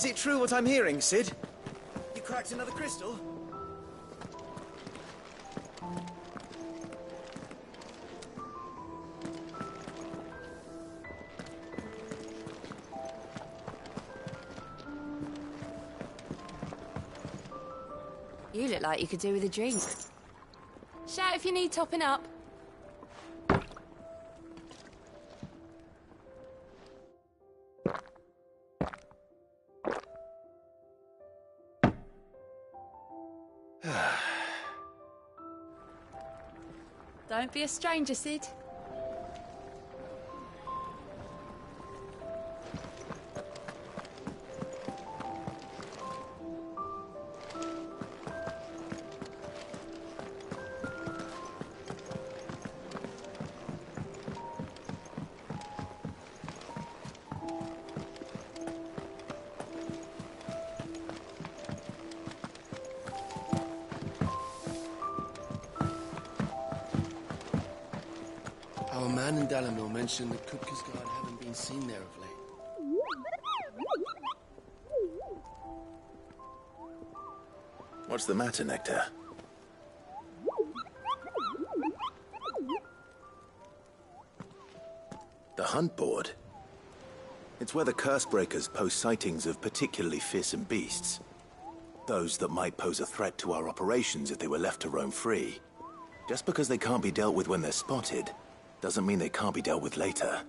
Is it true what I'm hearing, Sid? You cracked another crystal? You look like you could do with a drink. Shout if you need topping up. Don't be a stranger, Sid. Our man in Dalamil mentioned that Kupka's guard haven't been seen there of late. What's the matter, Nectar? The hunt board? It's where the curse breakers post sightings of particularly fearsome beasts. Those that might pose a threat to our operations if they were left to roam free. Just because they can't be dealt with when they're spotted, doesn't mean they can't be dealt with later.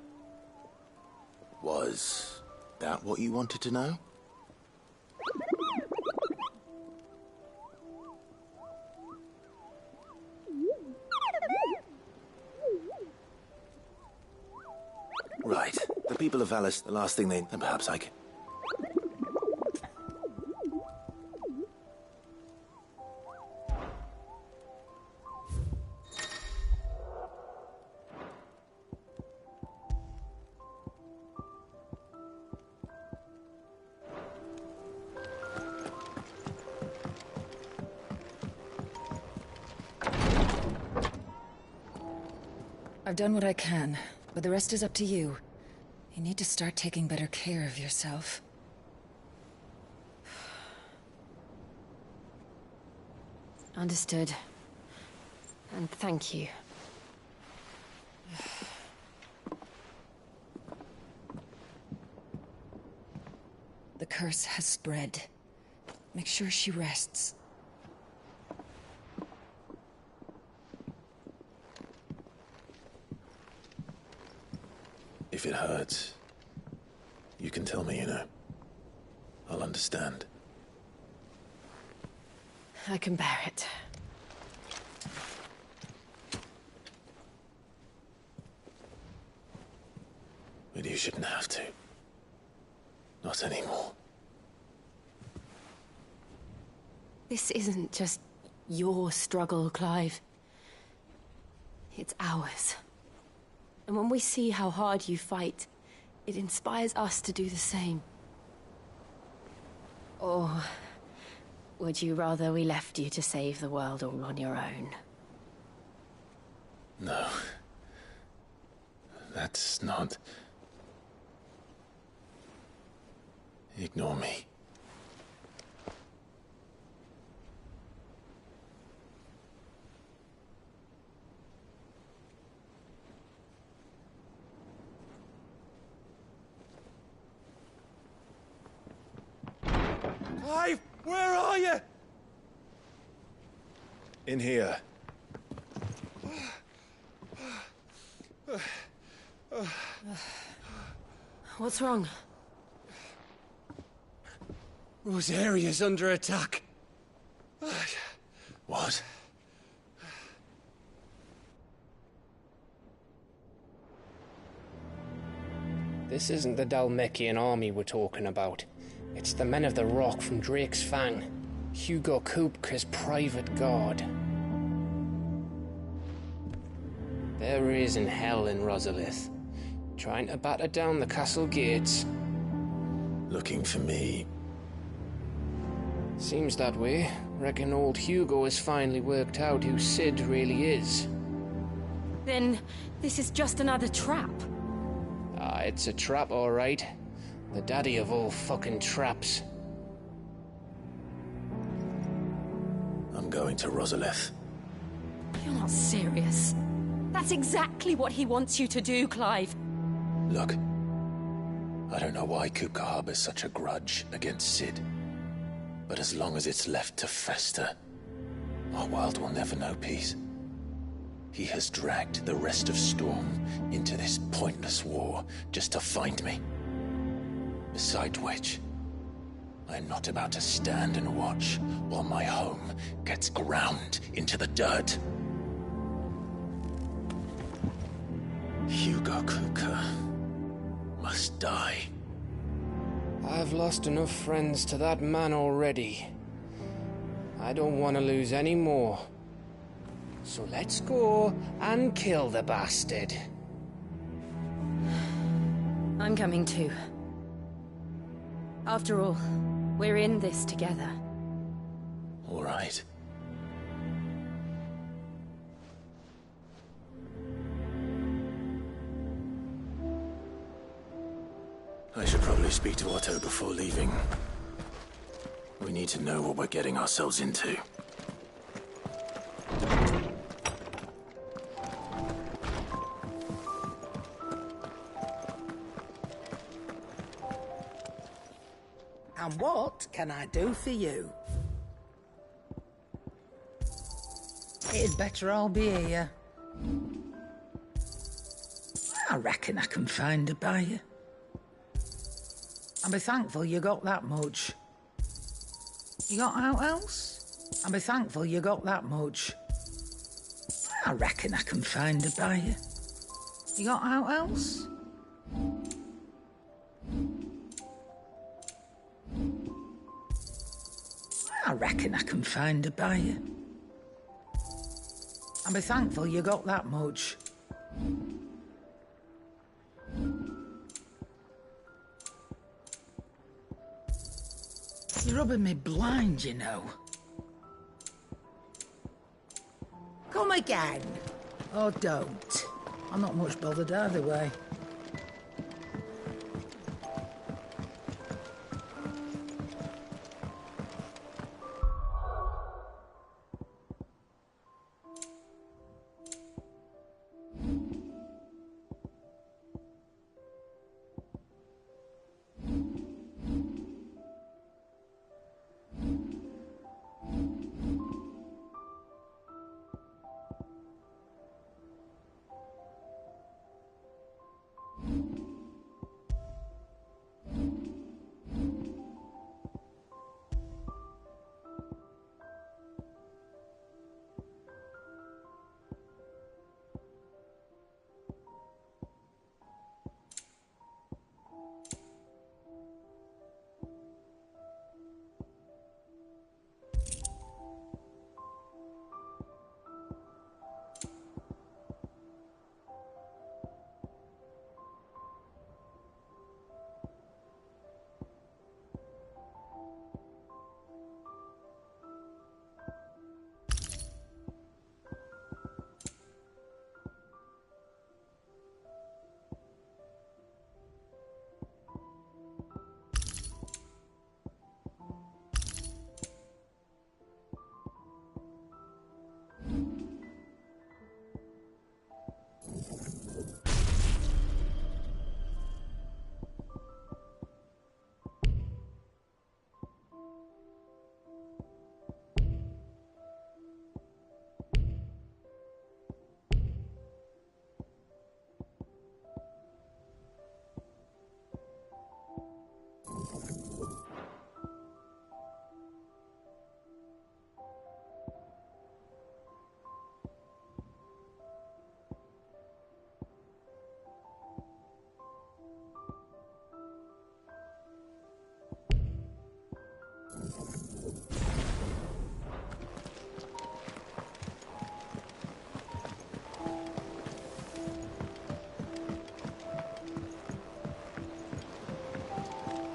Was that what you wanted to know? Right. The people of Alice, the last thing they... And perhaps I can... I've done what I can, but the rest is up to you. You need to start taking better care of yourself. Understood. And thank you. The curse has spread. Make sure she rests. If it hurts, you can tell me, you know. I'll understand. I can bear it. But you shouldn't have to. Not anymore. This isn't just your struggle, Clive. It's ours. And when we see how hard you fight, it inspires us to do the same. Or would you rather we left you to save the world all on your own? No. That's not... Ignore me. Clive, where are you? In here. What's wrong? Rosaria's under attack. What? This isn't the Dalmekian army we're talking about. It's the men of the Rock from Drake's Fang. Hugo Kapka's private guard. They're raising hell in Rosalith, trying to batter down the castle gates. Looking for me. Seems that way. Reckon old Hugo has finally worked out who Sid really is. Then this is just another trap. Ah, it's a trap, all right. The daddy of all fucking traps. I'm going to Rosalith. You're not serious. That's exactly what he wants you to do, Clive. Look, I don't know why Kupka harbors such a grudge against Sid. But as long as it's left to fester, our world will never know peace. He has dragged the rest of Storm into this pointless war just to find me. Besides which, I am not about to stand and watch while my home gets ground into the dirt. Hugo Kapka must die. I've lost enough friends to that man already. I don't want to lose any more. So let's go and kill the bastard. I'm coming too. After all, we're in this together. All right. I should probably speak to Otto before leaving. We need to know what we're getting ourselves into. And what can I do for you? It'd better all be here. I reckon I can find a buyer. And be thankful you got that much. You got out else? And be thankful you got that much. I reckon I can find a buyer. You got out else? I reckon I can find a buyer. And be thankful you got that much. You're rubbing me blind, you know. Come again. Or don't. I'm not much bothered either way.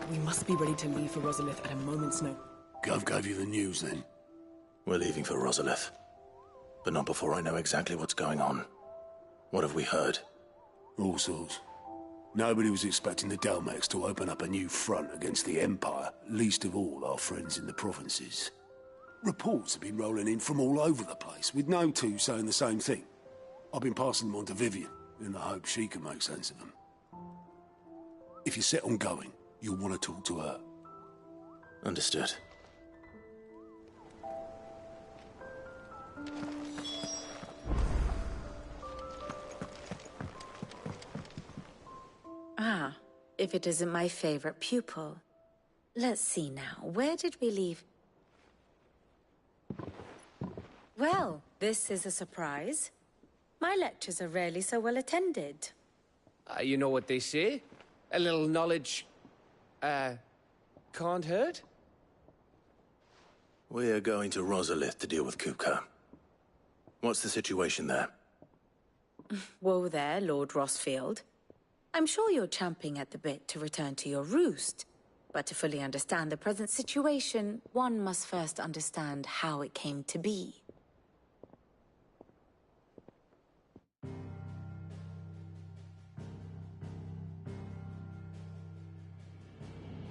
We must be ready to leave for Rosalith at a moment's notice. Gov gave you the news, then? We're leaving for Rosalith. But not before I know exactly what's going on. What have we heard? All sorts. Nobody was expecting the Dalmex to open up a new front against the Empire, least of all our friends in the provinces. Reports have been rolling in from all over the place, with no two saying the same thing. I've been passing them on to Vivian, in the hope she can make sense of them. If you're set on going, you'll want to talk to her. Understood. Ah, if it isn't my favorite pupil. Let's see now, where did we leave? Well, this is a surprise. My lectures are rarely so well attended. You know what they say? A little knowledge, can't hurt? We're going to Rosalith to deal with Kupka. What's the situation there? Whoa there, Lord Rossfield. I'm sure you're champing at the bit to return to your roost. But to fully understand the present situation, one must first understand how it came to be.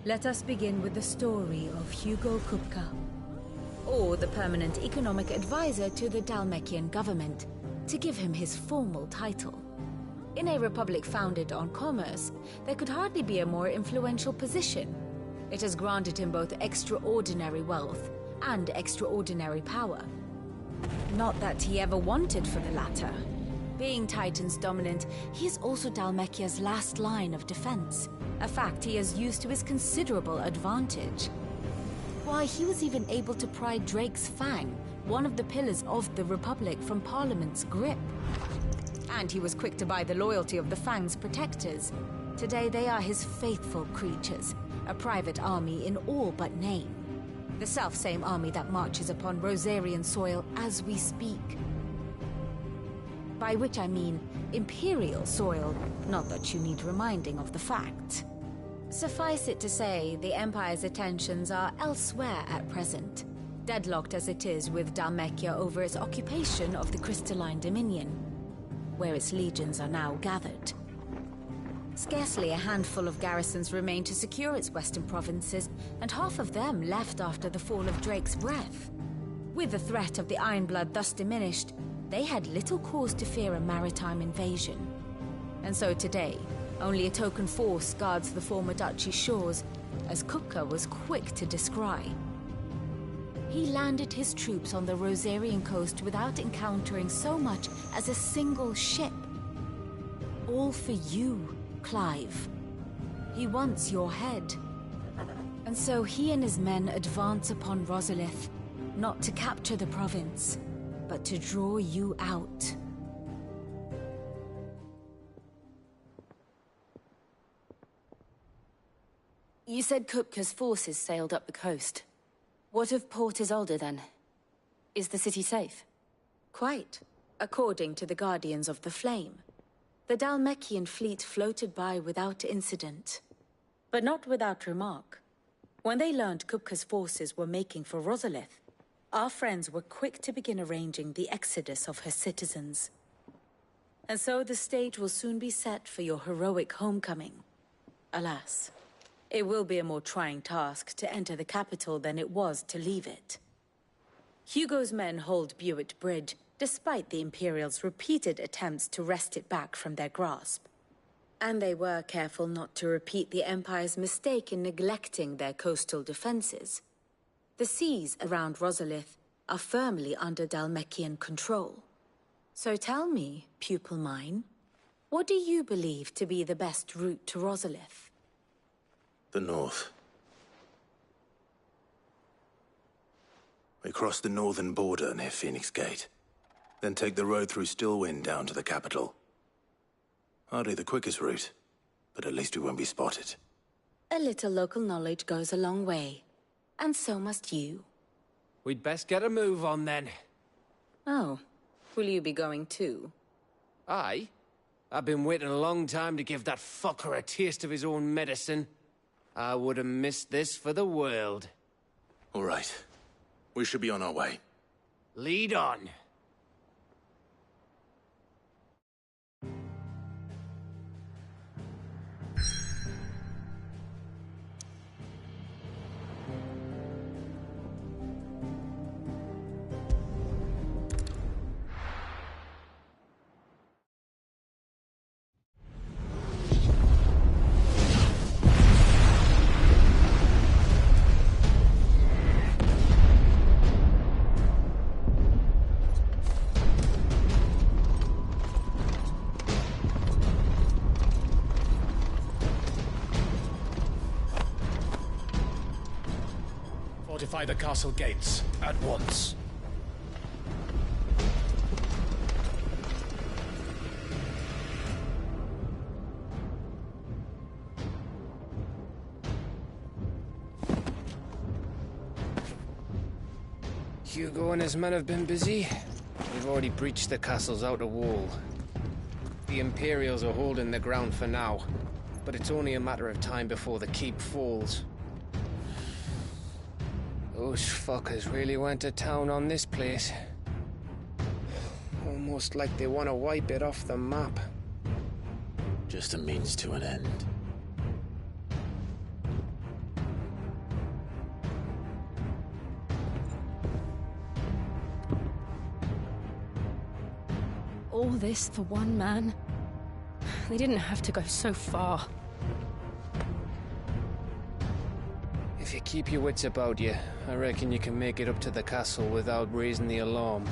Let us begin with the story of Hugo Kapka, or the permanent economic advisor to the Dalmekian government, to give him his formal title. In a republic founded on commerce, there could hardly be a more influential position. It has granted him both extraordinary wealth and extraordinary power. Not that he ever wanted for the latter. Being Titan's dominant, he is also Dalmekia's last line of defense, a fact he has used to his considerable advantage. Why, he was even able to pry Drake's Fang, one of the pillars of the Republic, from Parliament's grip. And he was quick to buy the loyalty of the Fang's protectors. Today they are his faithful creatures, a private army in all but name. The self-same army that marches upon Rosarian soil as we speak. By which I mean Imperial soil, not that you need reminding of the fact. Suffice it to say, the Empire's attentions are elsewhere at present, deadlocked as it is with Dalmekia over its occupation of the Crystalline Dominion, where its legions are now gathered. Scarcely a handful of garrisons remain to secure its western provinces, and half of them left after the fall of Drake's Breath. With the threat of the Ironblood thus diminished, they had little cause to fear a maritime invasion. And so today, only a token force guards the former duchy's shores, as Kupka was quick to descry. He landed his troops on the Rosarian coast without encountering so much as a single ship. All for you, Clive. He wants your head. And so he and his men advance upon Rosalith, not to capture the province, but to draw you out. You said Kupka's forces sailed up the coast. What of Port Isolde, then? Is the city safe? Quite, according to the Guardians of the Flame. The Dalmekian fleet floated by without incident. But not without remark. When they learned Kupka's forces were making for Rosalith, our friends were quick to begin arranging the exodus of her citizens. And so the stage will soon be set for your heroic homecoming. Alas, it will be a more trying task to enter the capital than it was to leave it. Hugo's men hold Buett Bridge, despite the Imperials' repeated attempts to wrest it back from their grasp. And they were careful not to repeat the Empire's mistake in neglecting their coastal defenses. The seas around Rosalith are firmly under Dalmekian control. So tell me, pupil mine, what do you believe to be the best route to Rosalith? The north. We cross the northern border near Phoenix Gate. Then take the road through Stillwind down to the capital. Hardly the quickest route, but at least we won't be spotted. A little local knowledge goes a long way. And so must you. We'd best get a move on then. Oh, will you be going too? Aye. I've been waiting a long time to give that fucker a taste of his own medicine. I would have missed this for the world. All right. We should be on our way. Lead on. Fortify the castle gates, at once. Hugo and his men have been busy. We've already breached the castle's outer wall. The Imperials are holding the ground for now, but it's only a matter of time before the keep falls. Those fuckers really went to town on this place. Almost like they want to wipe it off the map. Just a means to an end. All this for one man? They didn't have to go so far. If you keep your wits about you, I reckon you can make it up to the castle without raising the alarm.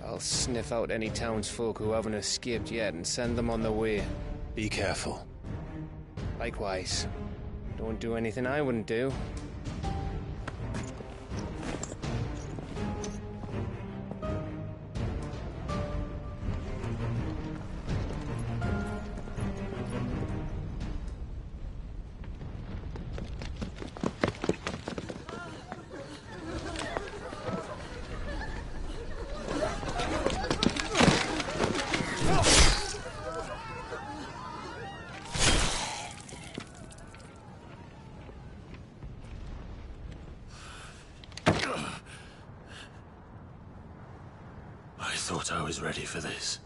I'll sniff out any townsfolk who haven't escaped yet and send them on their way. Be careful. Likewise. Don't do anything I wouldn't do. I thought I was ready for this,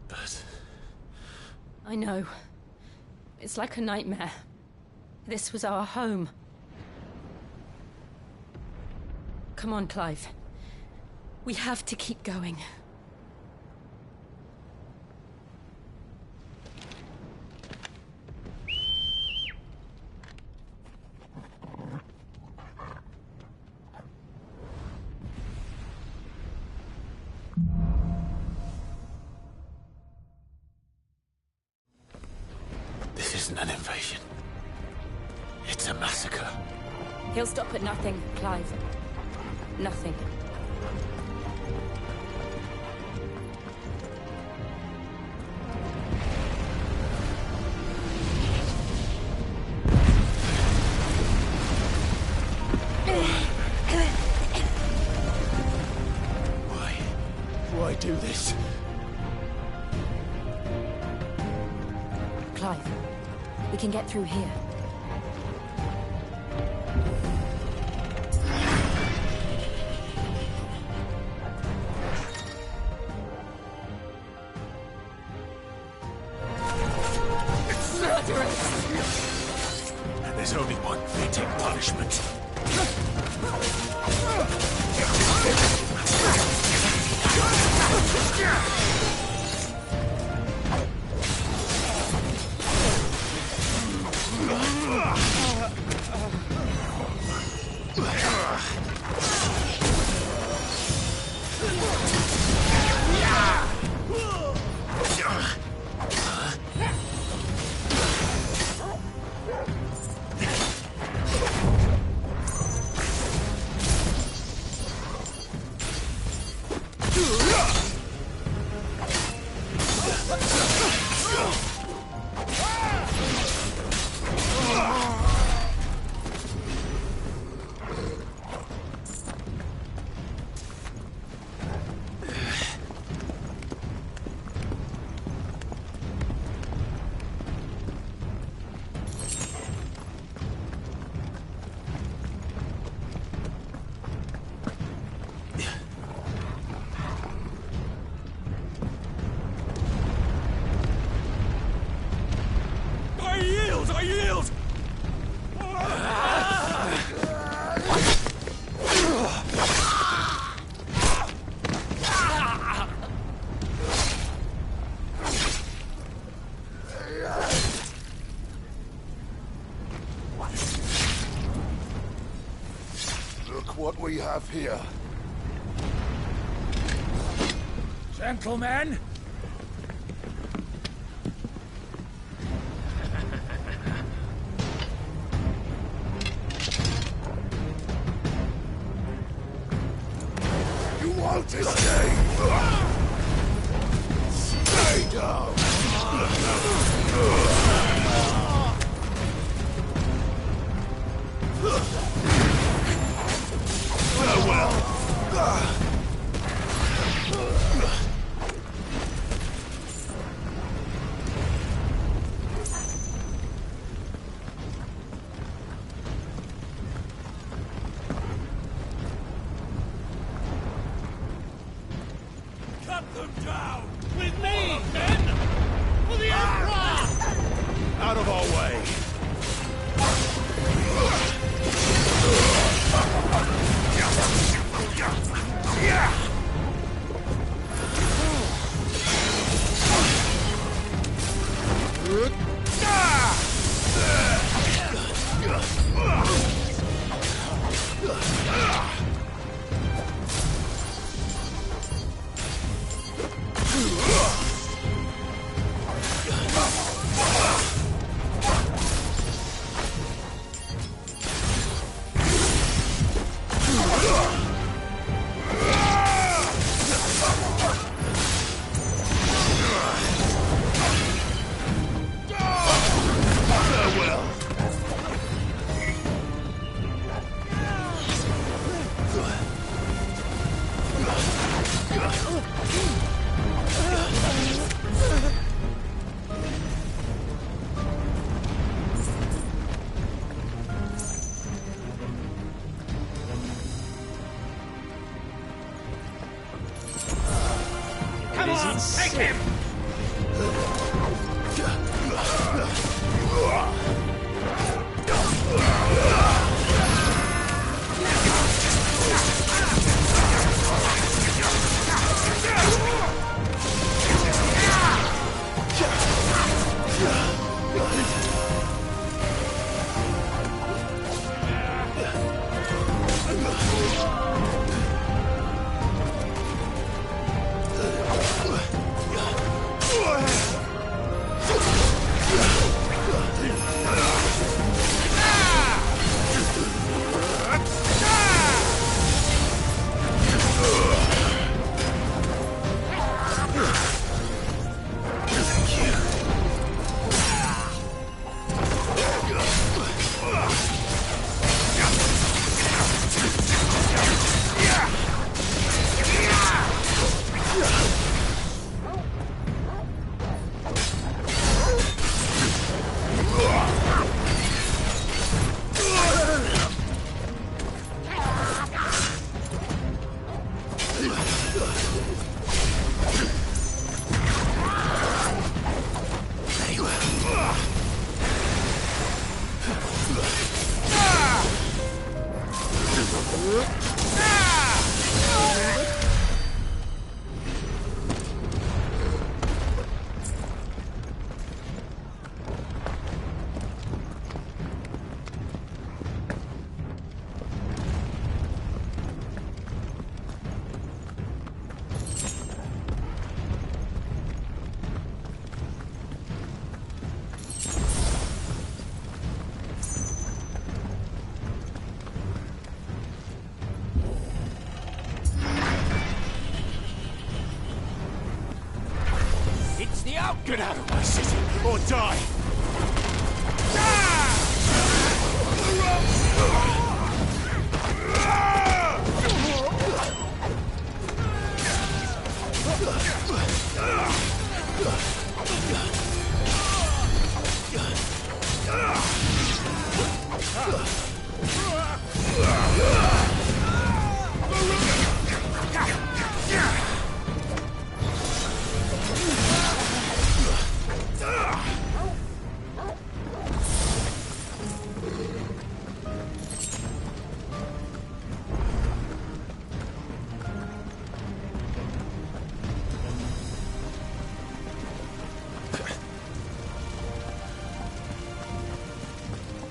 but... I know. It's like a nightmare. This was our home. Come on, Clive. We have to keep going. This isn't an invasion. It's a massacre. He'll stop at nothing, Clive. Nothing. Why do this? Clive, we can get through here. There's only one fitting punishment. I yield! Look what we have here. Gentlemen! How to stay! Stay down! Farewell! Cut them down! With me, men! For the Emperor! Out of our way! Come on, take him! Get out of my city, or die!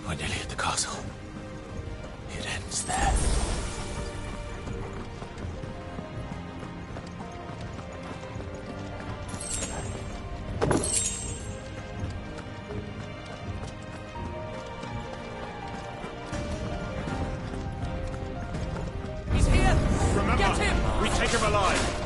We're nearly at the castle. It ends there. him alive!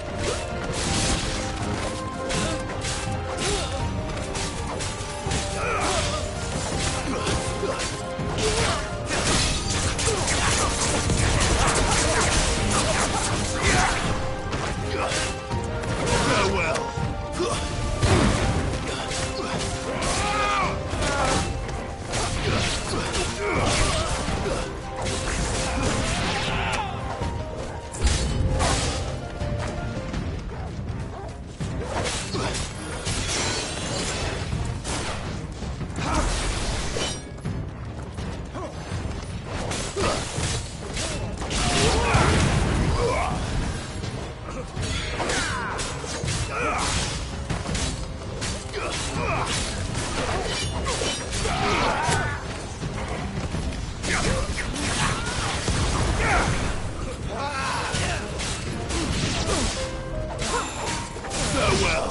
Farewell.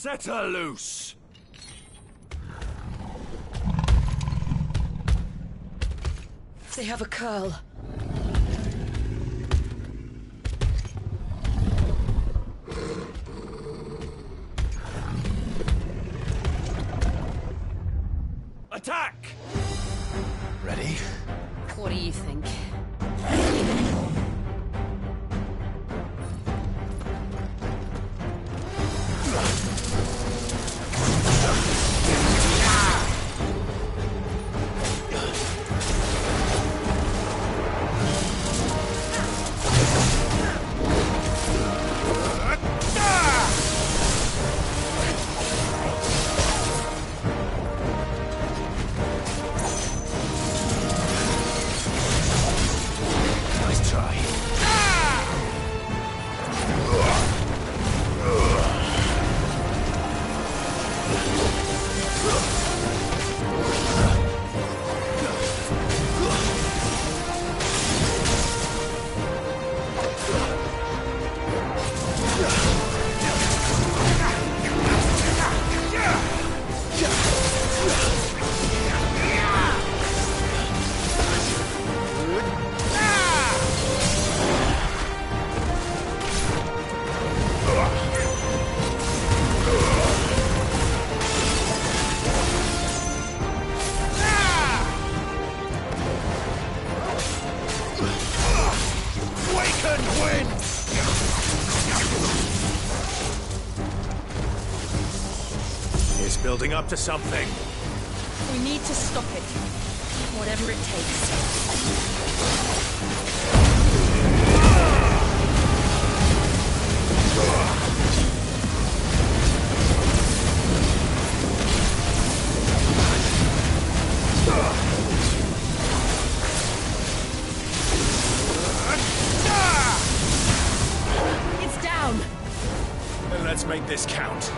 Set her loose! They have a curl. Attack! Ready? What do you think? Building up to something. We need to stop it. Whatever it takes. It's down. Then let's make this count.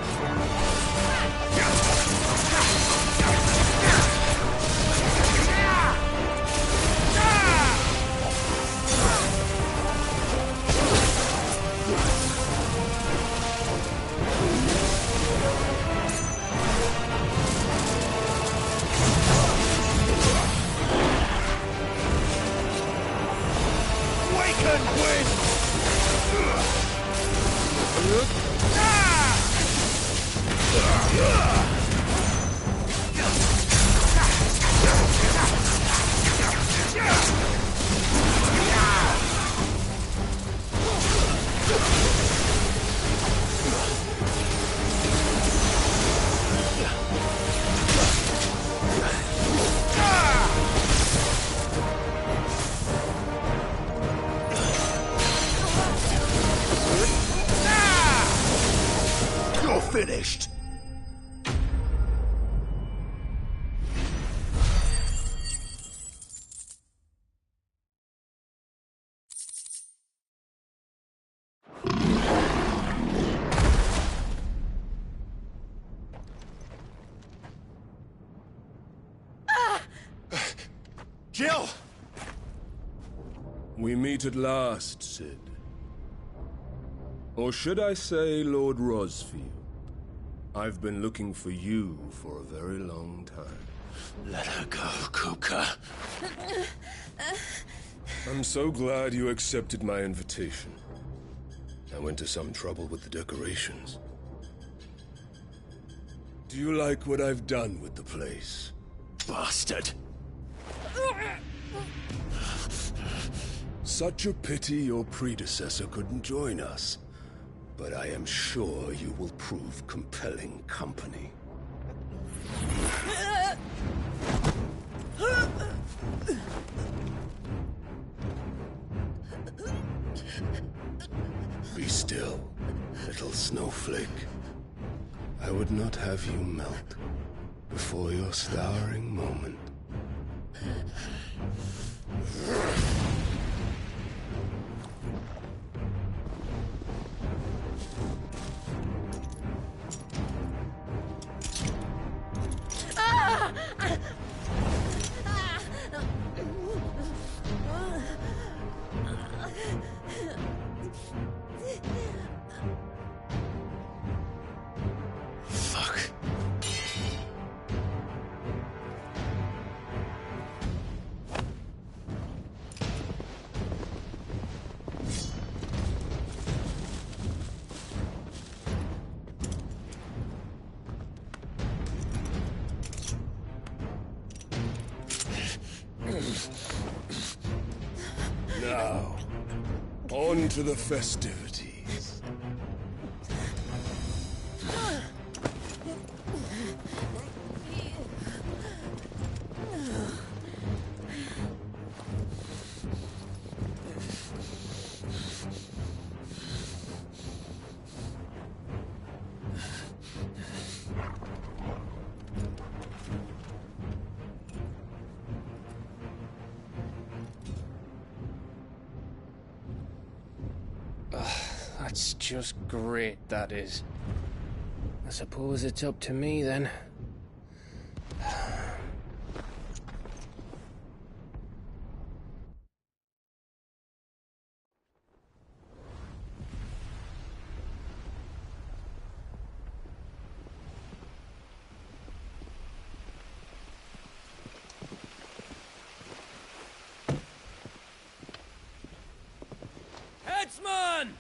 finished. Jill! We meet at last, Sid. Or should I say, Lord Rosfield? I've been looking for you for a very long time. Let her go, Kupka. I'm so glad you accepted my invitation. I went to some trouble with the decorations. Do you like what I've done with the place? Bastard! Such a pity your predecessor couldn't join us. But I am sure you will prove compelling company. Be still, little snowflake. I would not have you melt before your flowering moment. Now, on to the festivities. That's just great, that is. I suppose it's up to me, then. Headsman!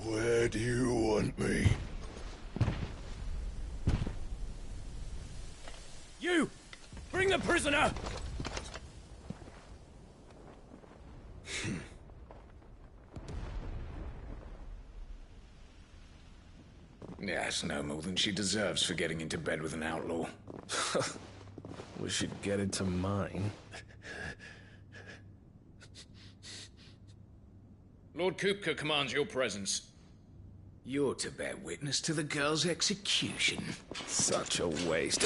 Where do you want me? You! Bring the prisoner! Yes, no more than she deserves for getting into bed with an outlaw. We should get into mine. Lord Kupka commands your presence. You're to bear witness to the girl's execution. Such a waste.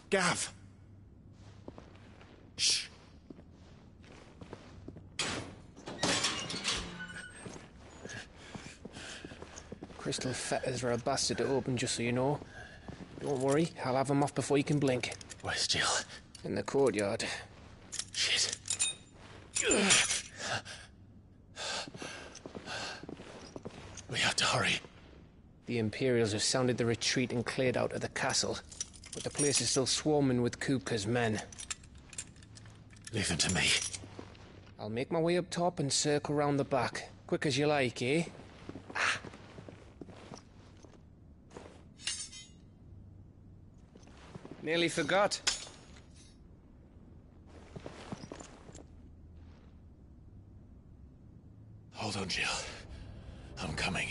Gav! Shh. Crystal fetters are a bastard to open, just so you know. Don't worry, I'll have them off before you can blink. Where's Jill? In the courtyard. Shit. We have to hurry. The Imperials have sounded the retreat and cleared out of the castle, but the place is still swarming with Kupka's men. Leave them to me. I'll make my way up top and circle round the back. Quick as you like, eh? Ah. Nearly forgot. Hold on, Jill. I'm coming.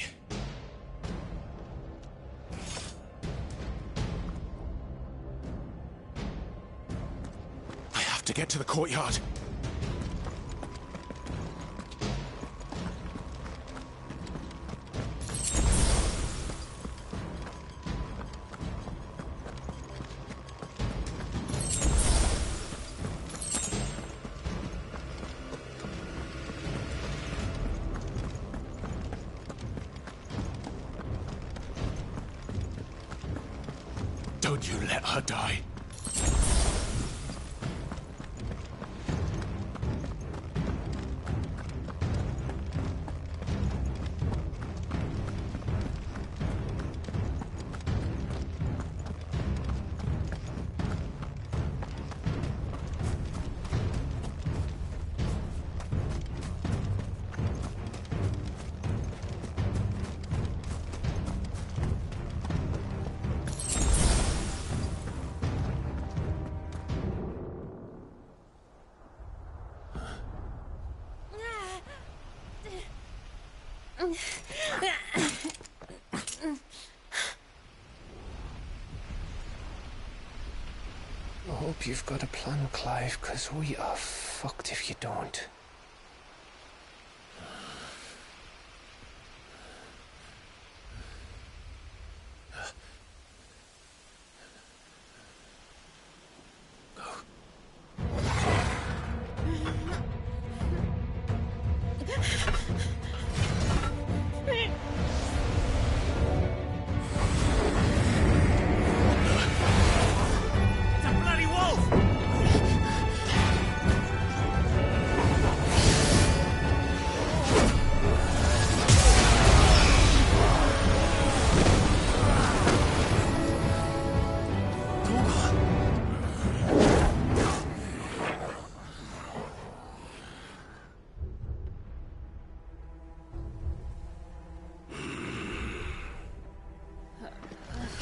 get to the courtyard. Don't you let her die. I hope you've got a plan, Clive, because we are fucked if you don't.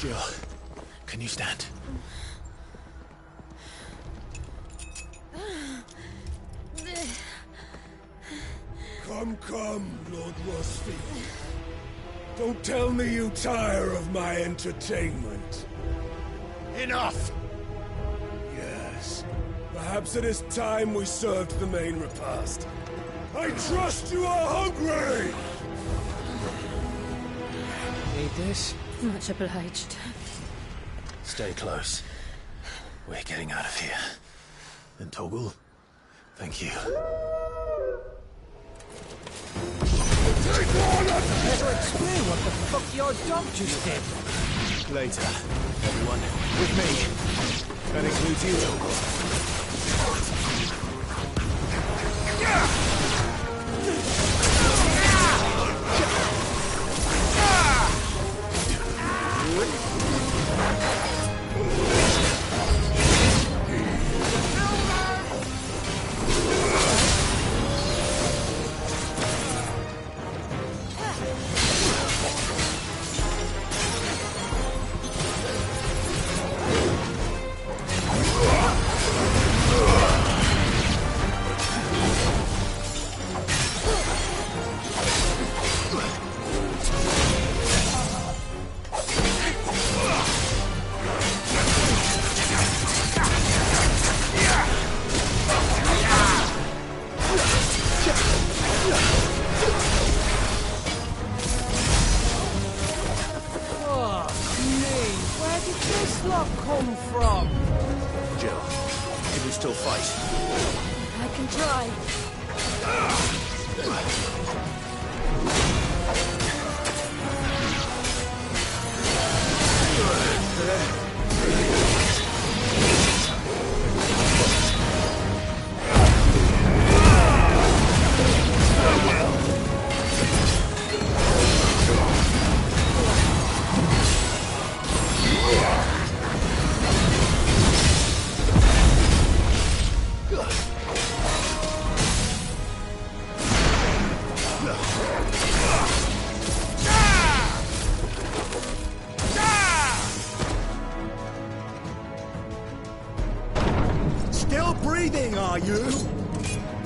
Jill, can you stand? Come, Lord Rusty. Don't tell me you tire of my entertainment. Enough! Yes. Perhaps it is time we served the main repast. I trust you are hungry! Need this? Much obliged. Stay close. We're getting out of here. And Toggle, thank you. Take one! Better explain what the fuck your dog just did. Later, everyone. With me. That includes you, Toggle.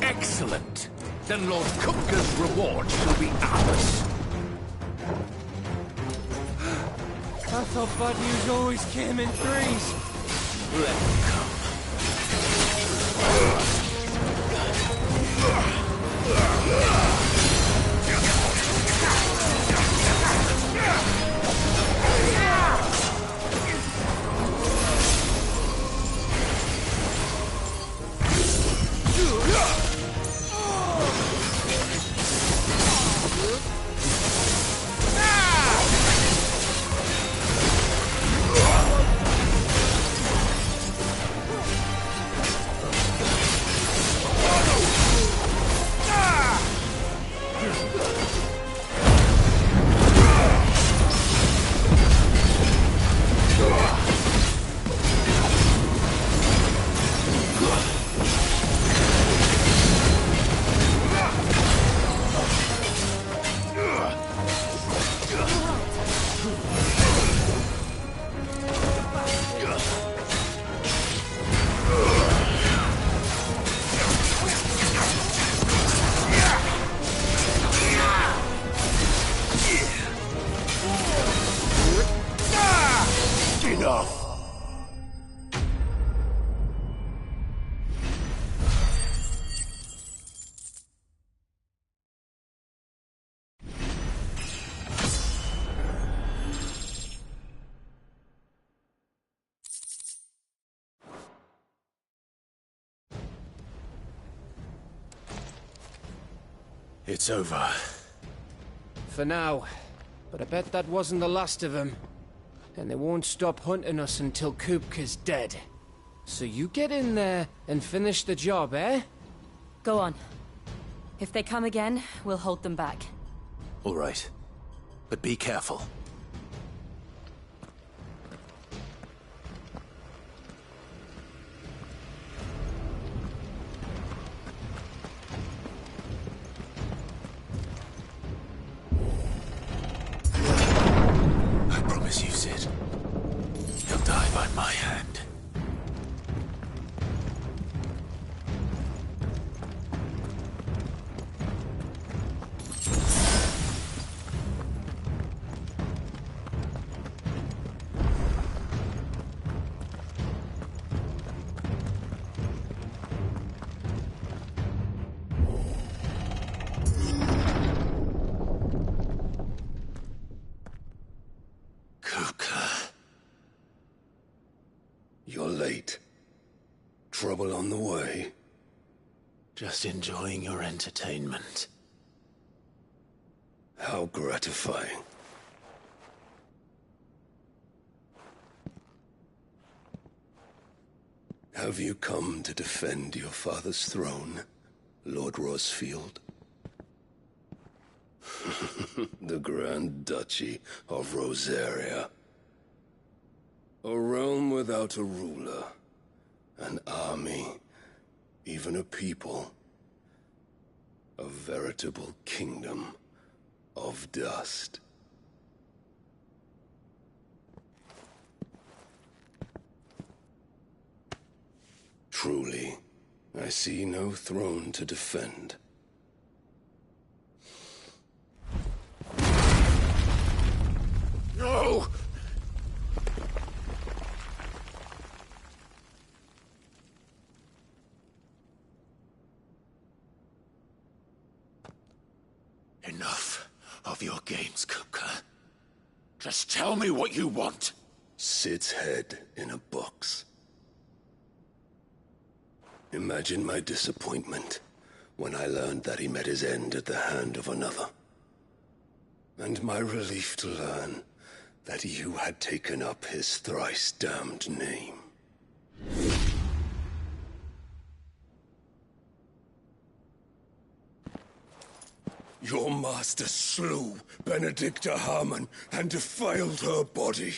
Excellent. Then Lord Kupka's reward will be ours. I thought bad news always came in threes. Let them come. It's over. For now. But I bet that wasn't the last of them. And they won't stop hunting us until Kupka's dead. So you get in there and finish the job, eh? Go on. If they come again, we'll hold them back. All right. But be careful. I promise you, Sid. You'll die by my hand. You're late. Trouble on the way? Just enjoying your entertainment. How gratifying. Have you come to defend your father's throne, Lord Rosfield? The Grand Duchy of Rosaria. A realm without a ruler, an army, even a people. A veritable kingdom of dust. Truly, I see no throne to defend. No! Enough of your games, Kupka. Just tell me what you want. Sid's head in a box. Imagine my disappointment when I learned that he met his end at the hand of another. And my relief to learn that you had taken up his thrice-damned name. Your master slew Benedicta Harmon and defiled her body.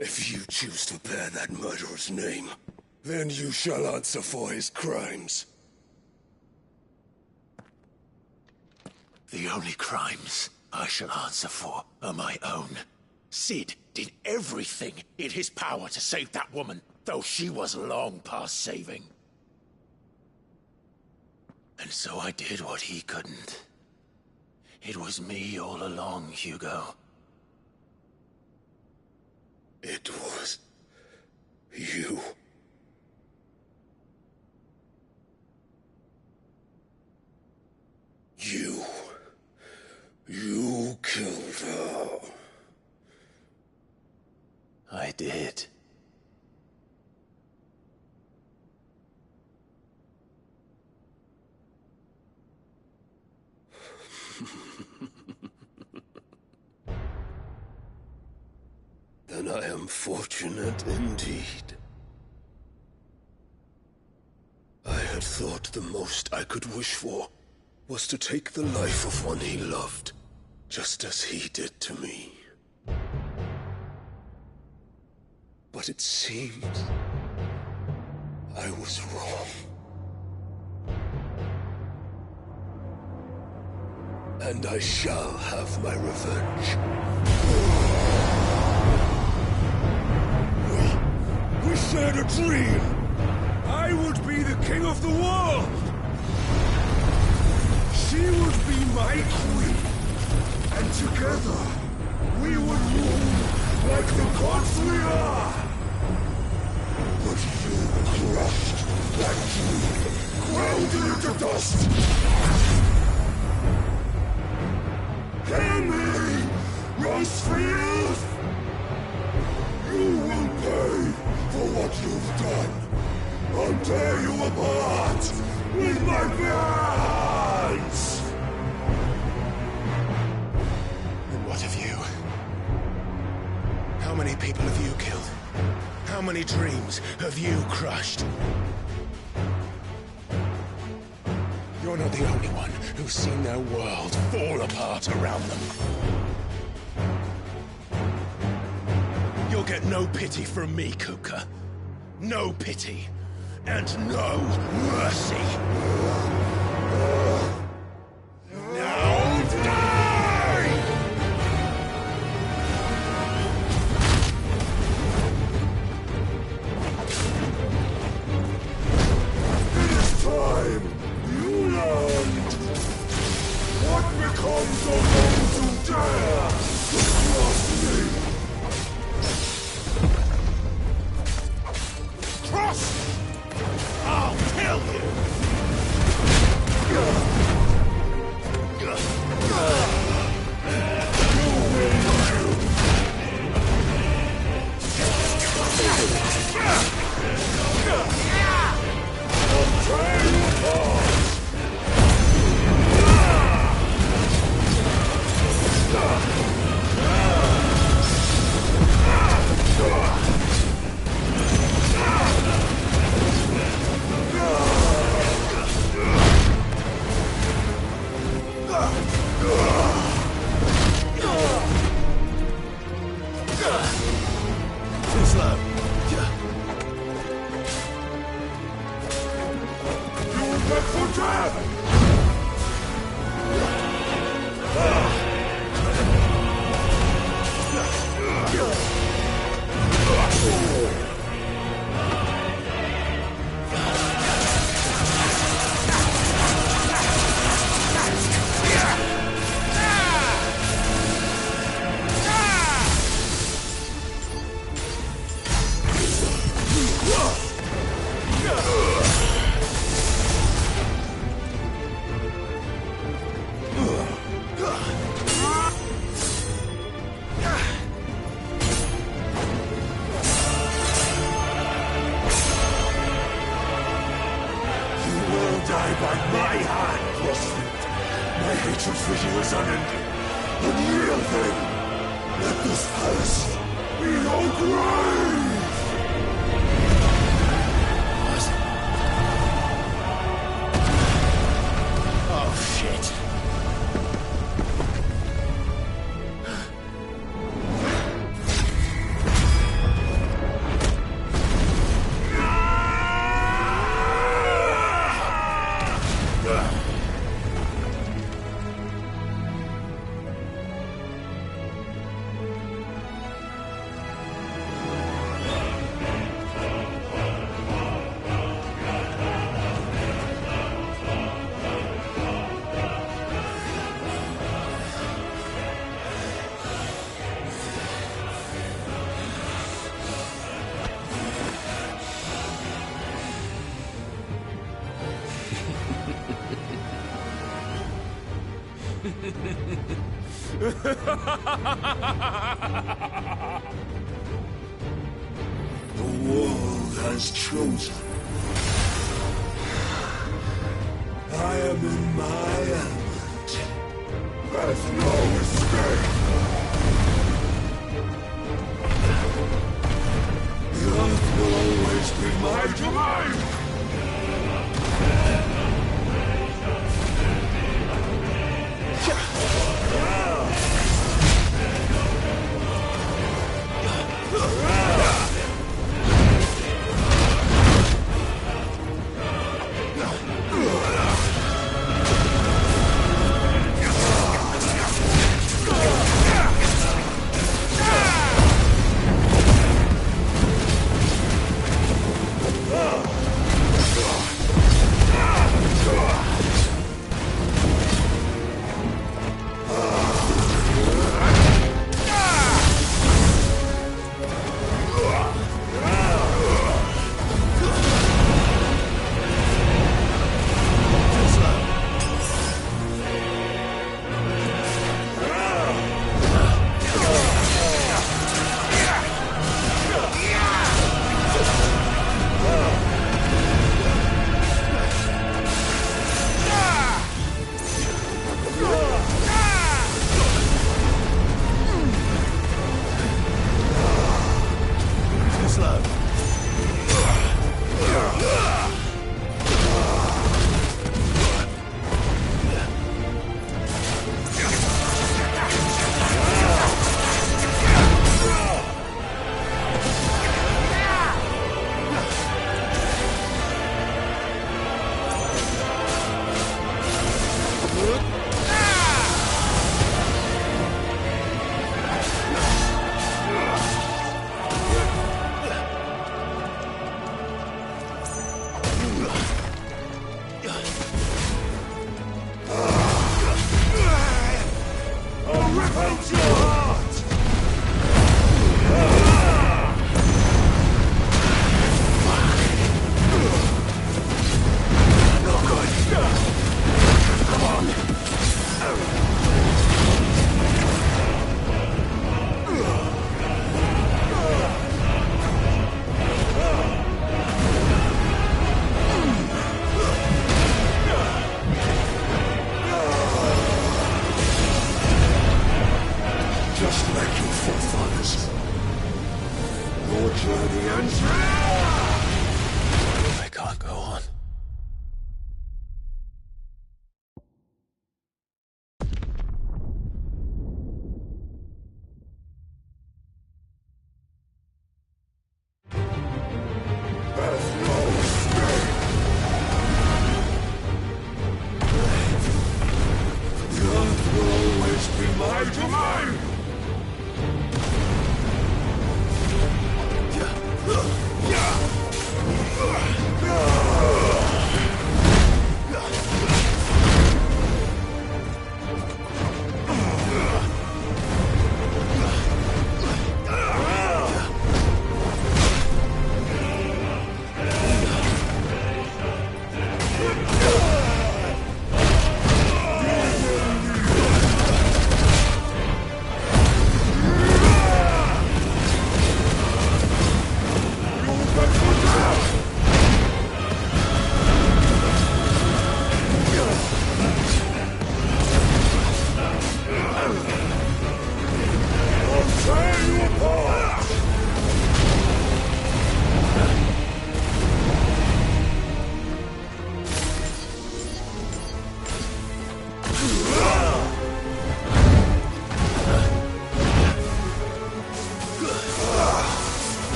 If you choose to bear that murderer's name, then you shall answer for his crimes. The only crimes I shall answer for are my own. Sid did everything in his power to save that woman, though she was long past saving. And so I did what he couldn't. It was me all along, Hugo. It was You. You killed her. I did. Then I am fortunate indeed. I had thought the most I could wish for was to take the life of one he loved, just as he did to me. But it seems I was wrong. And I shall have my revenge. We shared a dream! I would be the king of the world! She would be my queen! And together, we would rule like the gods we are! But you crushed that dream, ground it into dust! Hear me, Rosefield! You will pay for what you've done. I'll tear you apart with my hands! And what of you? How many people have you killed? How many dreams have you crushed? You're not the only one who's seen their world fall apart around them. You'll get no pity from me, Kupka. No pity. And no mercy. Now die! It is time you learned what becomes of those who dare to cross me. Cross! I'll kill you! The world has chosen. I am in my element. There's no escape. The earth will always be my domain.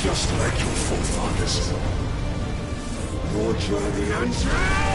just like your forefathers. Your journey ends here!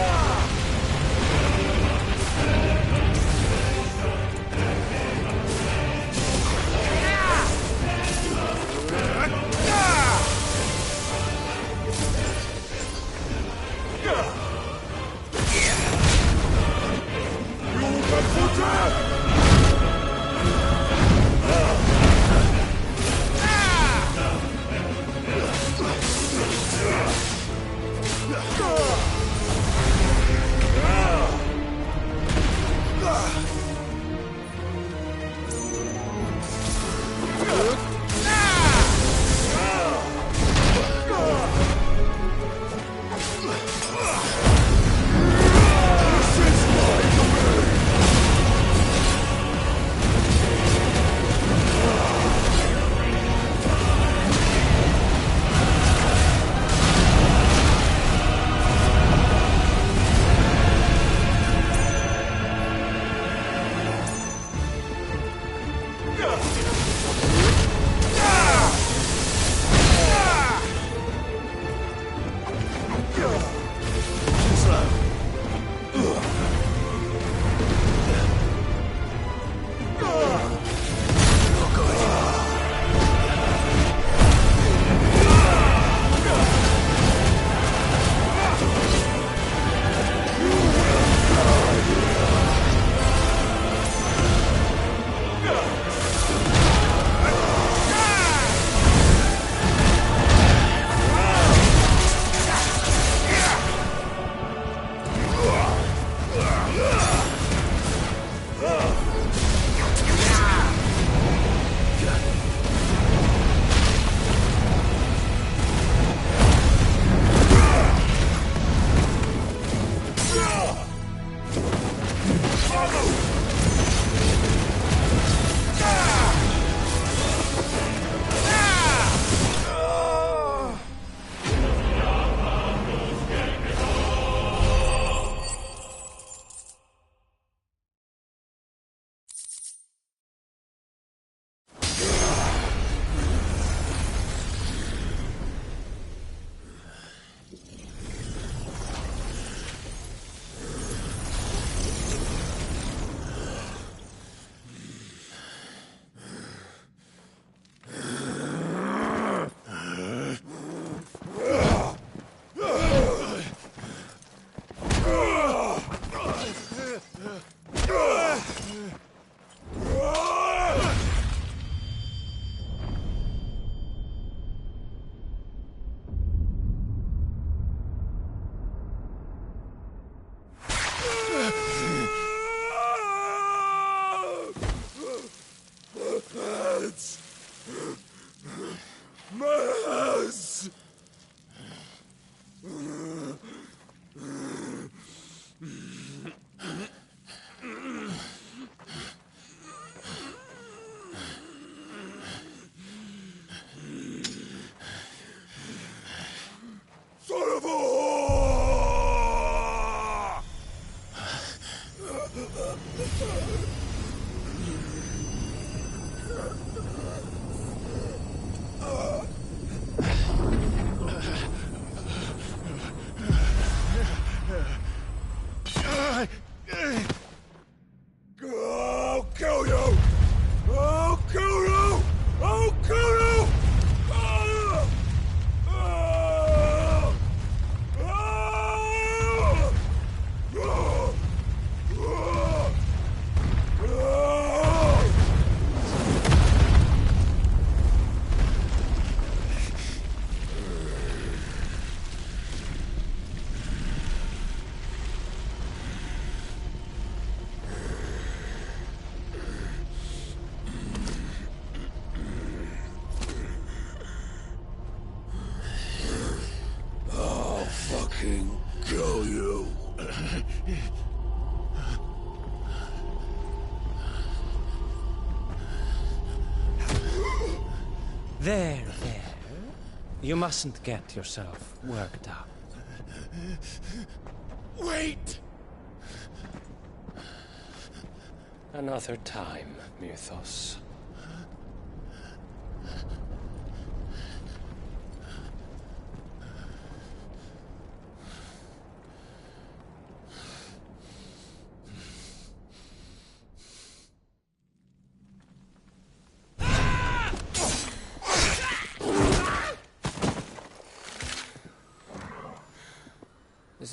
Kill you. There. You mustn't get yourself worked up. Wait! Another time, Mythos.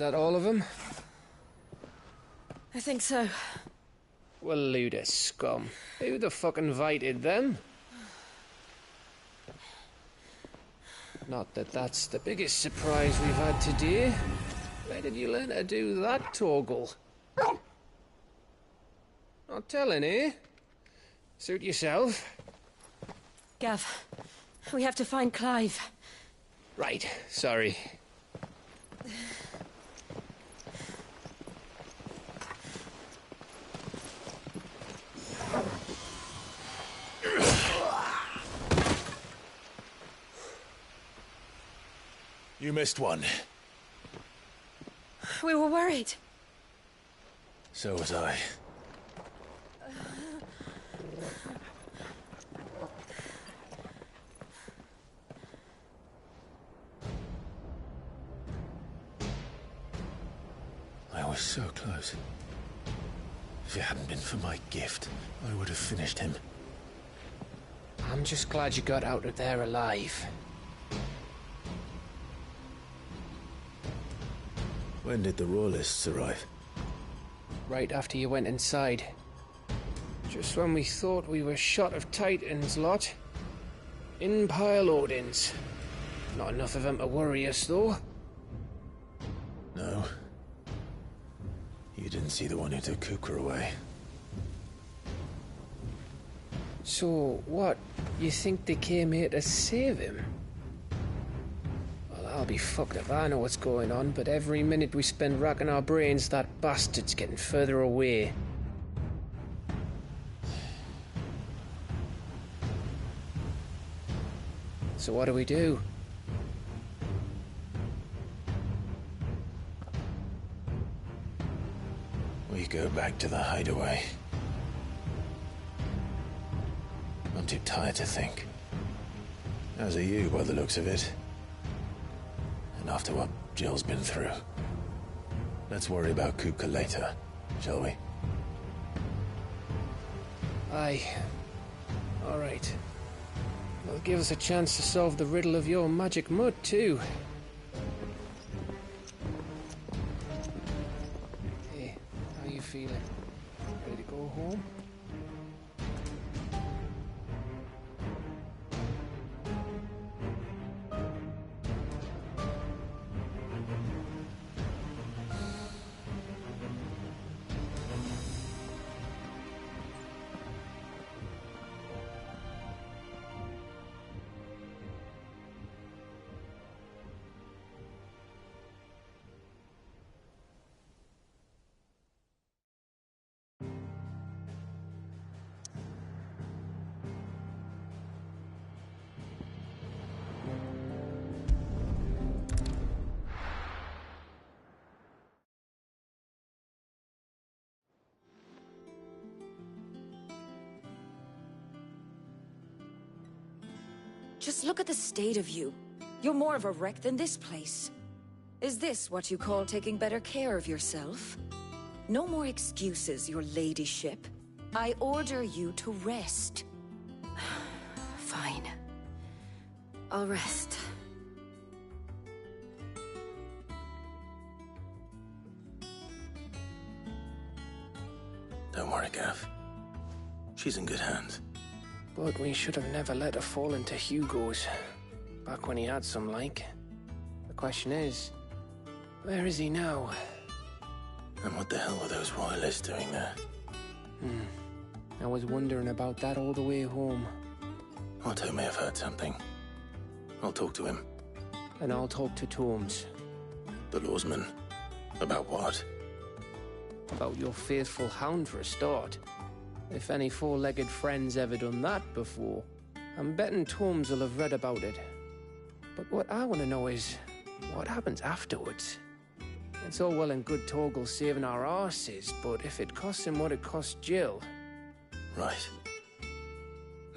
that all of them? I think so. Well, load of scum. Who the fuck invited them? Not that that's the biggest surprise we've had today. Where did you learn to do that, Torgal? Not telling, eh? Suit yourself. Gav, we have to find Clive. Right, sorry. You missed one. We were worried. So was I. I was so close. If it hadn't been for my gift, I would have finished him. I'm just glad you got out of there alive. When did the Royalists arrive? Right after you went inside. Just when we thought we were shot of Titans lot. In pile Odins. Not enough of them to worry us, though. No. You didn't see the one who took Kupka away. So, what? You think they came here to save him? Well, I'll be fucked if I know what's going on, but every minute we spend racking our brains, that bastard's getting further away. So what do we do? We go back to the hideaway. I'm too tired to think. As are you, by the looks of it. And after what Jill's been through. Let's worry about Kupka later, shall we? Aye. All right. That'll give us a chance to solve the riddle of your magic mud, too. Hey, how you feeling? Ready to go home? Just look at the state of you. You're more of a wreck than this place. Is this what you call taking better care of yourself? No more excuses, your ladyship. I order you to rest. Fine. I'll rest. Don't worry, Gav. She's in good hands. But we should have never let her fall into Hugo's. Back when he had some like. The question is, where is he now? And what the hell were those royalists doing there? I was wondering about that all the way home. Otto may have heard something. I'll talk to him. And I'll talk to Tomes. The lawsman? About what? About your faithful hound for a start. If any four-legged friend's ever done that before, I'm betting Tomes will have read about it. But what I want to know is, what happens afterwards? It's all well and good Torgal saving our arses, but if it costs him what it cost Jill... Right.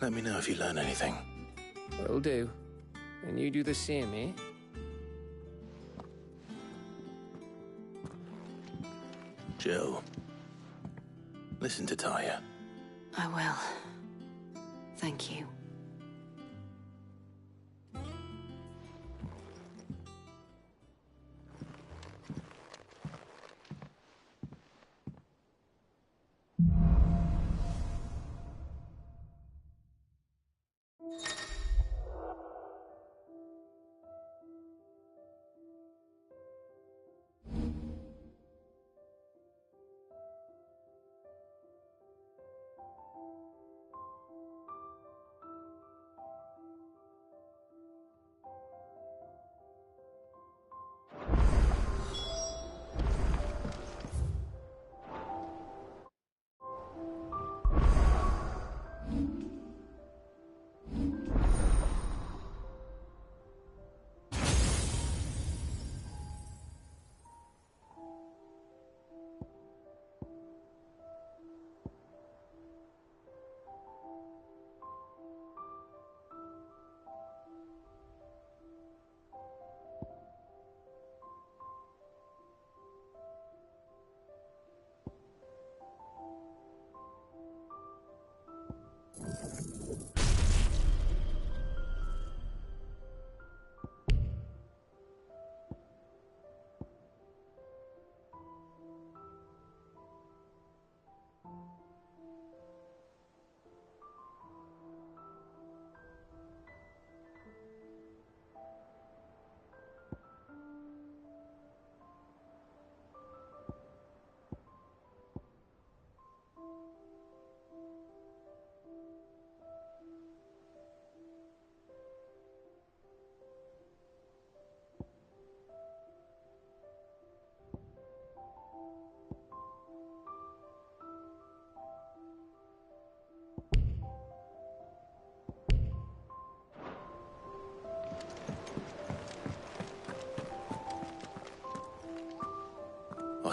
Let me know if you learn anything. Will do. And you do the same, eh? Jill. Listen to Taya. I will. Thank you.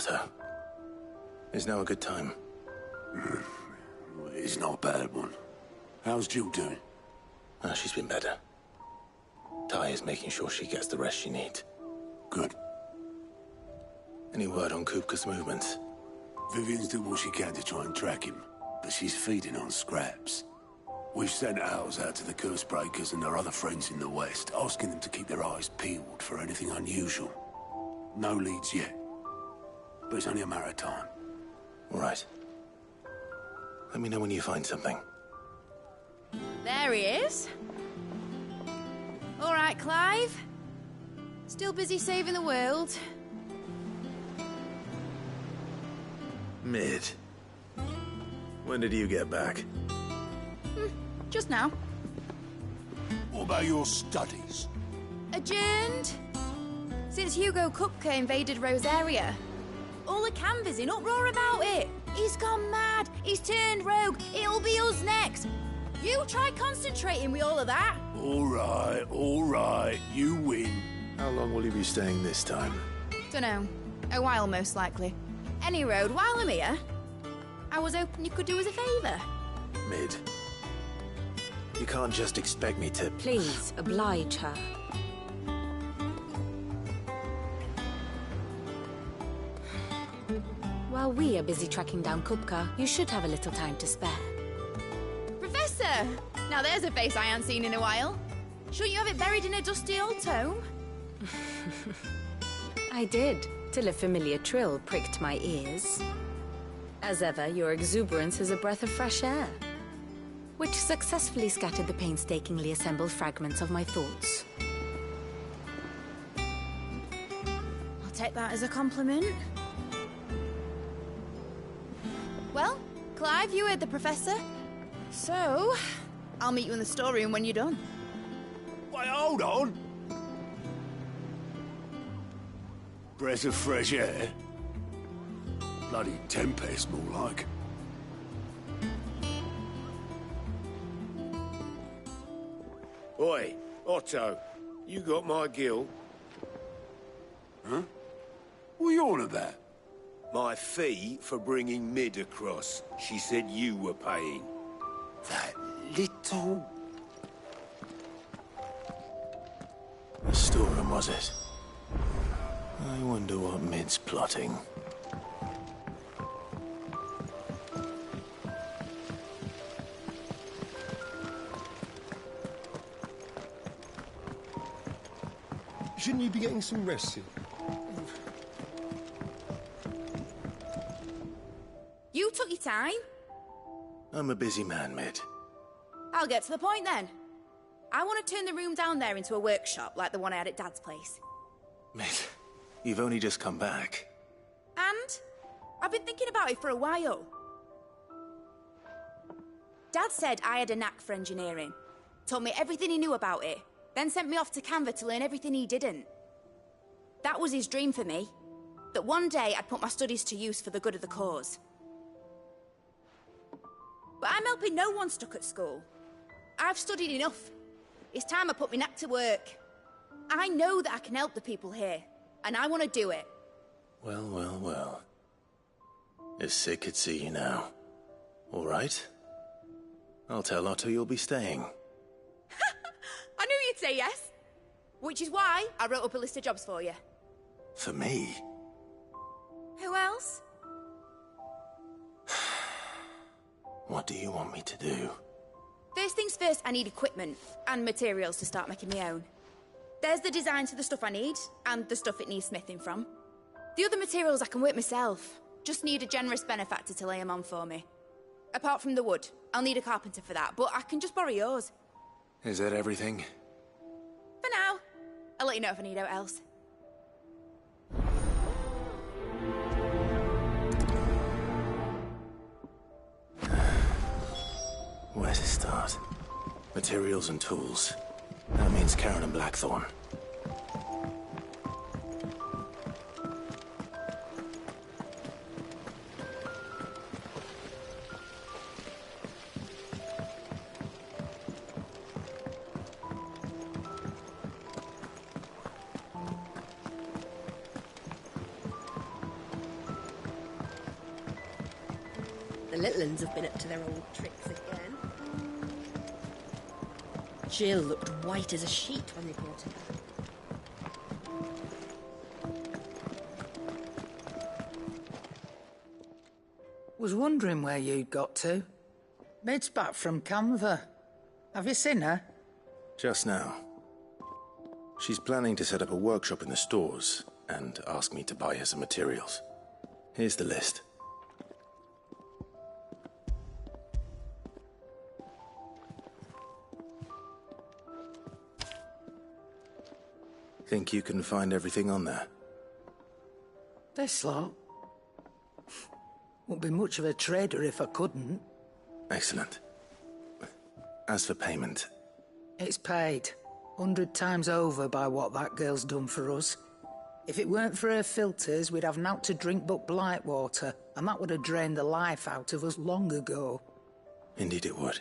Otto. Is now a good time? It's not a bad one. How's Jill doing? She's been better. Ty is making sure she gets the rest she needs. Good. Any word on Kupka's movements? Vivian's doing what she can to try and track him, but she's feeding on scraps. We've sent ours out to the curse breakers and their other friends in the west, asking them to keep their eyes peeled for anything unusual. No leads yet, but it's only a matter of time. All right. Let me know when you find something. There he is. All right, Clive. Still busy saving the world. Mid. When did you get back? Just now. What about your studies? Adjourned. Since Hugo Kapka invaded Rosaria. All the canvas in uproar about it. He's gone mad. He's turned rogue. It'll be us next. You try concentrating with all of that. All right. You win. How long will you be staying this time? Dunno. A while, most likely. Any road, while I'm here, I was hoping you could do us a favour. Mid. You can't just expect me to... Please, oblige her. While we are busy tracking down Kupka, you should have a little time to spare. Professor! Now there's a face I haven't seen in a while. Shouldn't you have it buried in a dusty old tome? I did, till a familiar trill pricked my ears. As ever, your exuberance is a breath of fresh air, which successfully scattered the painstakingly assembled fragments of my thoughts. I'll take that as a compliment. Well, Clive, you heard the Professor. So, I'll meet you in the storeroom when you're done. Wait, hold on! Breath of fresh air? Bloody tempest, more like. Oi, Otto, you got my gill? Huh? What are you on about? My fee for bringing Mid across. She said you were paying. That little... The storeroom, was it? I wonder what Mid's plotting. Shouldn't you be getting some rest soon? You took your time. I'm a busy man, Mid. I'll get to the point then. I want to turn the room down there into a workshop like the one I had at Dad's place. Mid, you've only just come back. And I've been thinking about it for a while. Dad said I had a knack for engineering. Told me everything he knew about it. Then sent me off to Canva to learn everything he didn't. That was his dream for me. That one day I'd put my studies to use for the good of the cause. But I'm helping no one stuck at school. I've studied enough. It's time I put my knack to work. I know that I can help the people here, and I want to do it. Well. If Sid could see you now. All right? I'll tell Otto you'll be staying. I knew you'd say yes. Which is why I wrote up a list of jobs for you. For me? Who else? What do you want me to do? First things first, I need equipment and materials to start making my own. There's the designs for the stuff I need, and the stuff it needs smithing from. The other materials I can work myself. Just need a generous benefactor to lay them on for me. Apart from the wood, I'll need a carpenter for that, but I can just borrow yours. Is that everything? For now. I'll let you know if I need out else. Where to start? Materials and tools. That means Karen and Blackthorn. little uns have been up to their old tricks again. Jill looked white as a sheet when they brought her back. Was wondering where you'd got to. Mid's back from Canva. Have you seen her? Just now. She's planning to set up a workshop in the stores and ask me to buy her some materials. Here's the list. Think you can find everything on there? This lot? Wouldn't be much of a trader if I couldn't. Excellent. As for payment... It's paid. 100 times over by what that girl's done for us. If it weren't for her filters, we'd have naught to drink but blight water, and that would have drained the life out of us long ago. Indeed it would.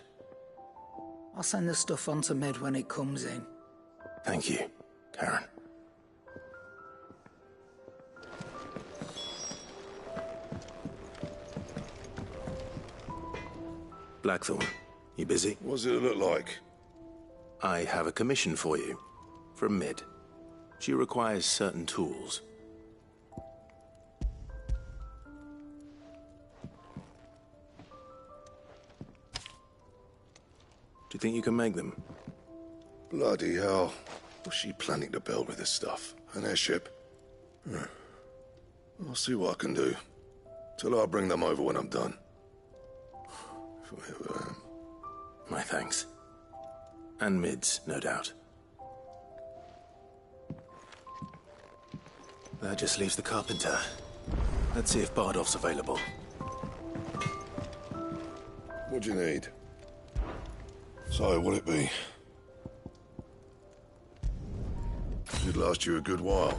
I'll send the stuff on to Mid when it comes in. Thank you, Karen. Blackthorn, you busy? What does it look like? I have a commission for you. From Mid. She requires certain tools. Do you think you can make them? Bloody hell. What's she planning to build with this stuff? An airship? I'll see what I can do. Tell her I'll bring them over when I'm done. My thanks. And Mid's, no doubt. That just leaves the carpenter. Let's see if Bardolph's available. What do you need? So, what'll it be? Should last you a good while.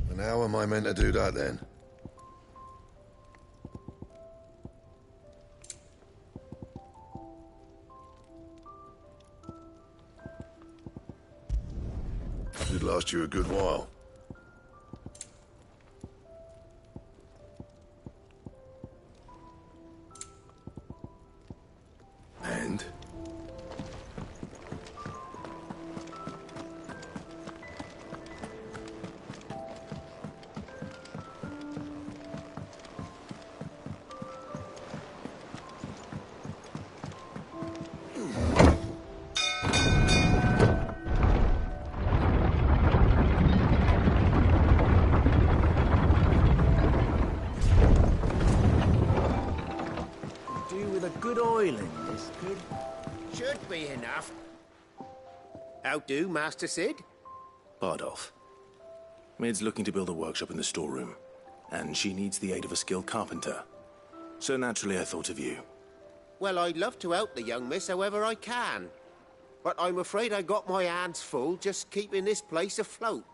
And how am I meant to do that then? Should last you a good while. And? Should be enough. How do, Master Sid? Bardolph. Mid's looking to build a workshop in the storeroom, and she needs the aid of a skilled carpenter. So naturally I thought of you. Well, I'd love to help the young miss however I can. But I'm afraid I got my hands full just keeping this place afloat.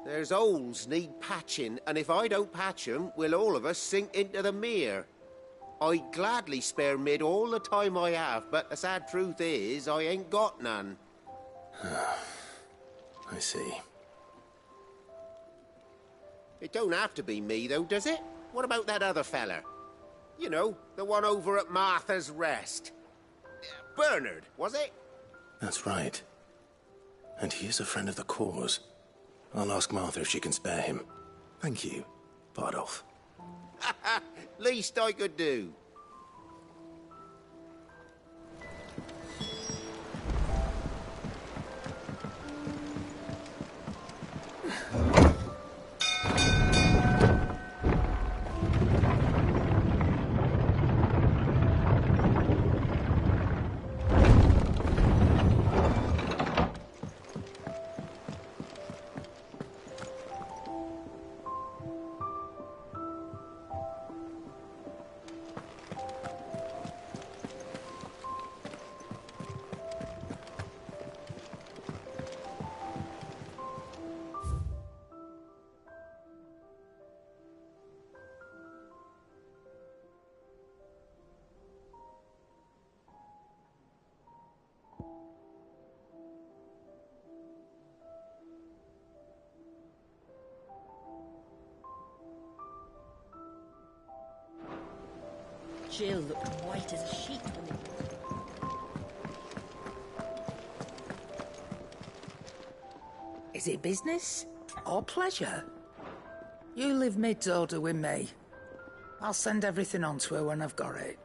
There's holes need patching, and if I don't patch them, we'll all of us sink into the mere. I'd gladly spare Mid all the time I have, but the sad truth is, I ain't got none. I see. It don't have to be me, though, does it? What about that other fella? You know, the one over at Martha's Rest. Bernard, was it? That's right. And he is a friend of the cause. I'll ask Martha if she can spare him. Thank you, Bardolph. Least I could do. Jill looked white as a sheet when they... Is it business or pleasure? You leave Mid's order with me. I'll send everything on to her when I've got it.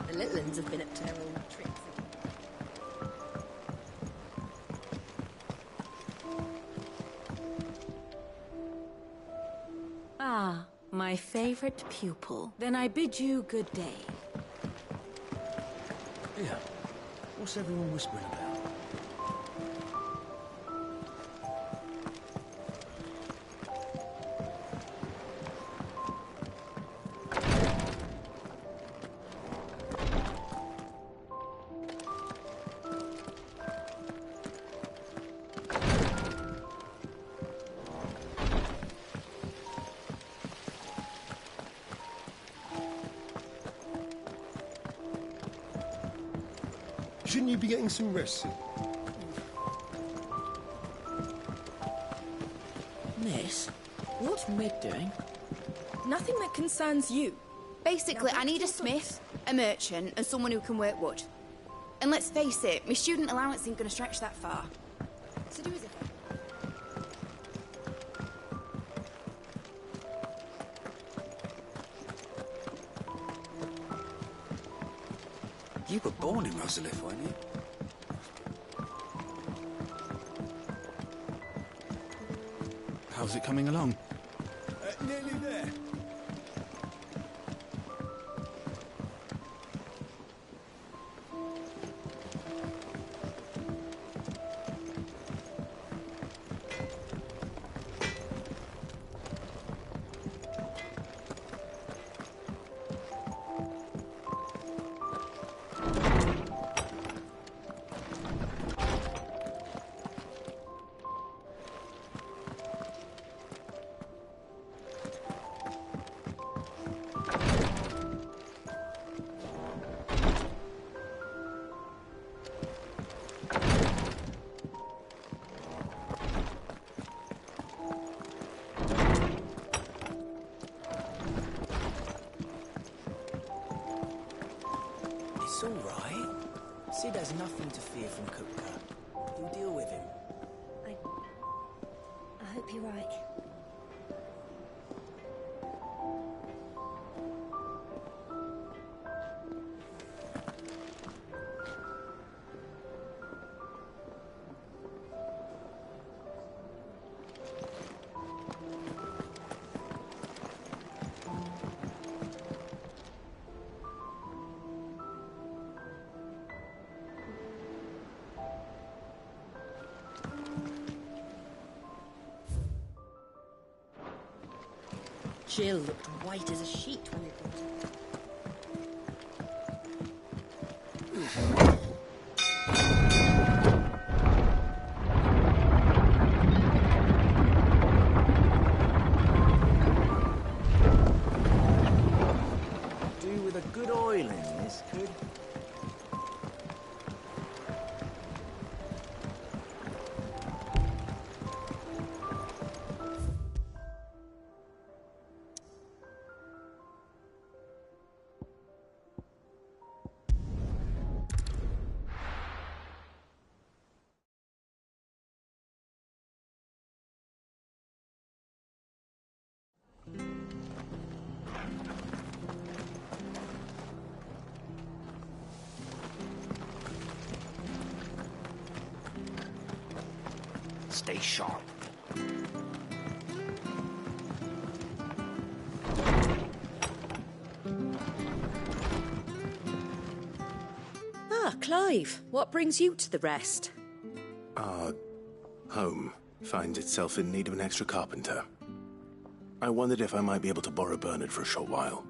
The little ones have been up to their old tricks. Ah, my favorite pupil. Then I bid you good day. Yeah. What's everyone whispering about? Shouldn't you be getting some rest soon? Miss, what's Mid doing? Nothing that concerns you. Basically, I need a smith, a merchant, and someone who can work wood. And let's face it, my student allowance ain't gonna stretch that far. So do us a favour. You were born in Rosalith, weren't you? How's it coming along? Nearly there. It's all right. Sid has nothing to fear from Kupka. He'll deal with him. I hope you're right. Jill looked white as a sheet when they brought her. Do with a good oiling, this could. Stay sharp. Ah, Clive, what brings you to the rest? Our home finds itself in need of an extra carpenter. I wondered if I might be able to borrow Bernard for a short while.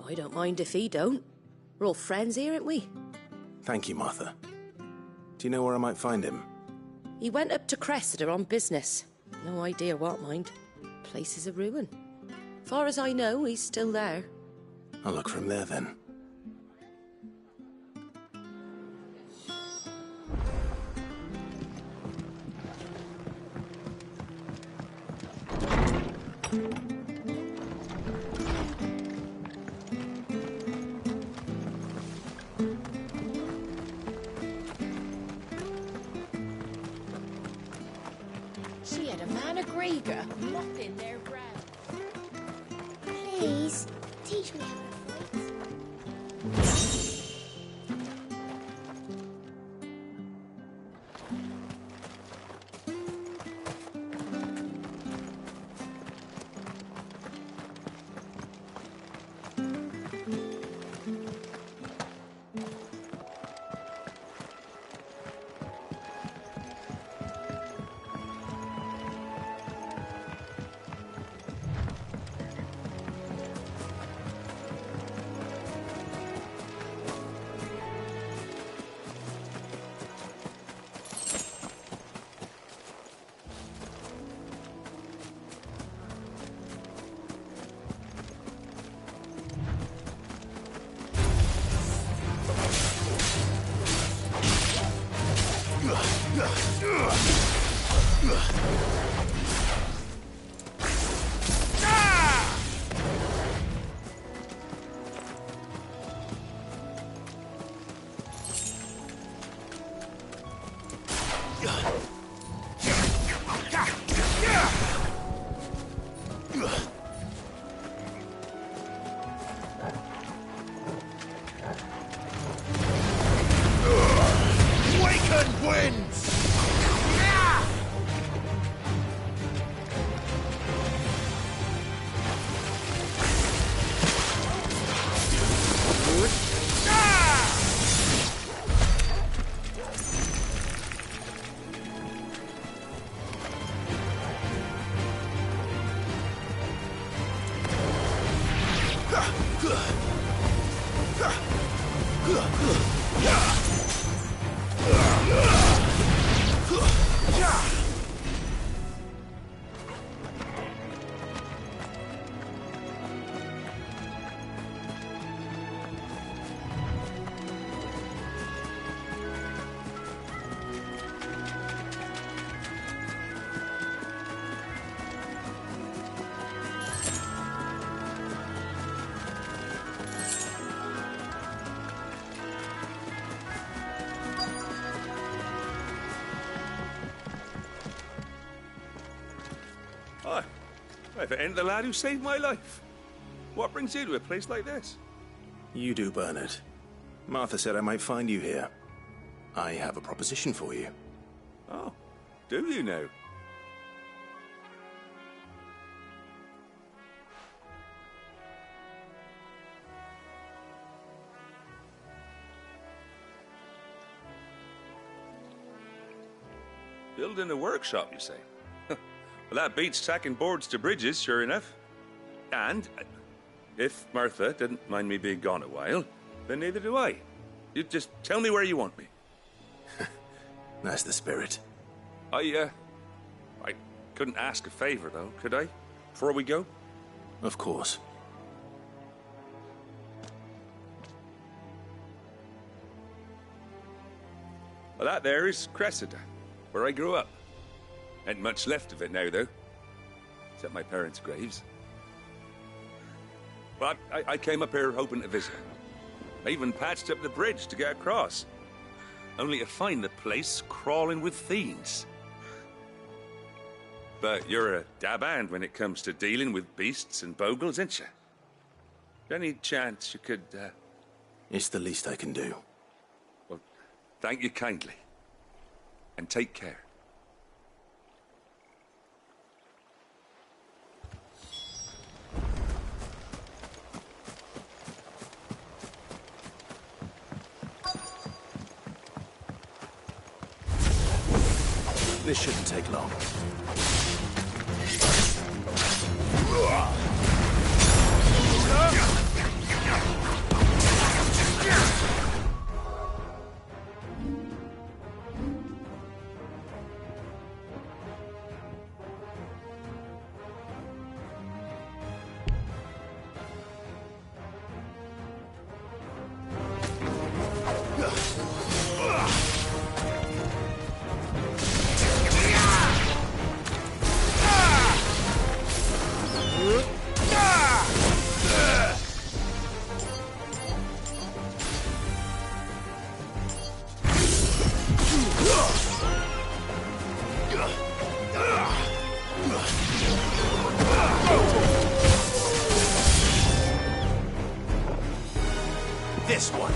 I don't mind if he don't. We're all friends here, aren't we? Thank you, Martha. Do you know where I might find him? He went up to Cressida on business. No idea what, mind. Place is a ruin. Far as I know, he's still there. I'll look from there then. She had a man of Grieger mopping their ground. Please, teach me how to fight. If it ain't the lad who saved my life. What brings you to a place like this? You do, Bernard. Martha said I might find you here. I have a proposition for you. Oh, do you now? Building a workshop, you say? Well, that beats tacking boards to bridges, sure enough. And if Martha didn't mind me being gone a while, then neither do I. You just tell me where you want me. That's the spirit. I couldn't ask a favor, though, could I? Before we go? Of course. Well, that there is Cressida, where I grew up. Ain't much left of it now, though. Except my parents' graves. But I came up here hoping to visit. I even patched up the bridge to get across. Only to find the place crawling with fiends. But you're a dab hand when it comes to dealing with beasts and bogles, ain't you? Any chance you could, It's the least I can do. Well, thank you kindly. And take care. This shouldn't take long. this one.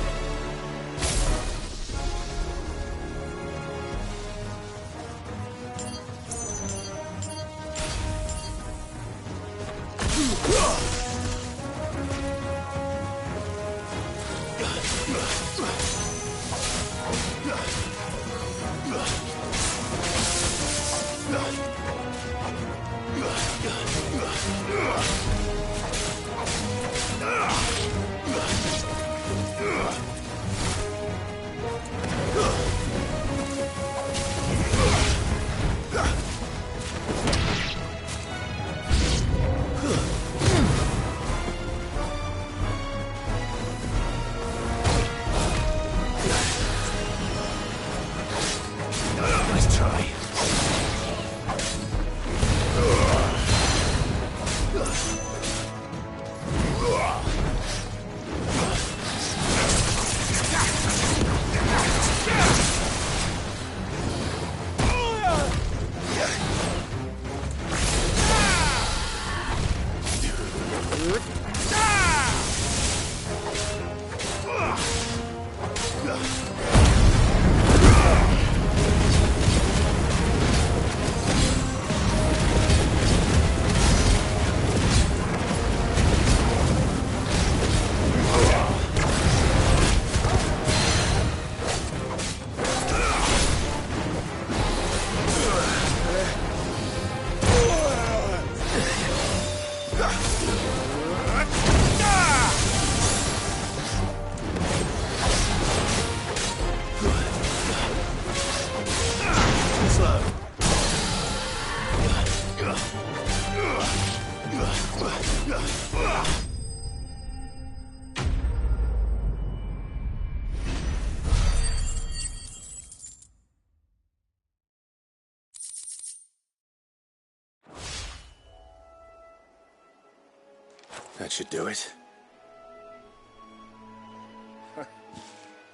That should do it.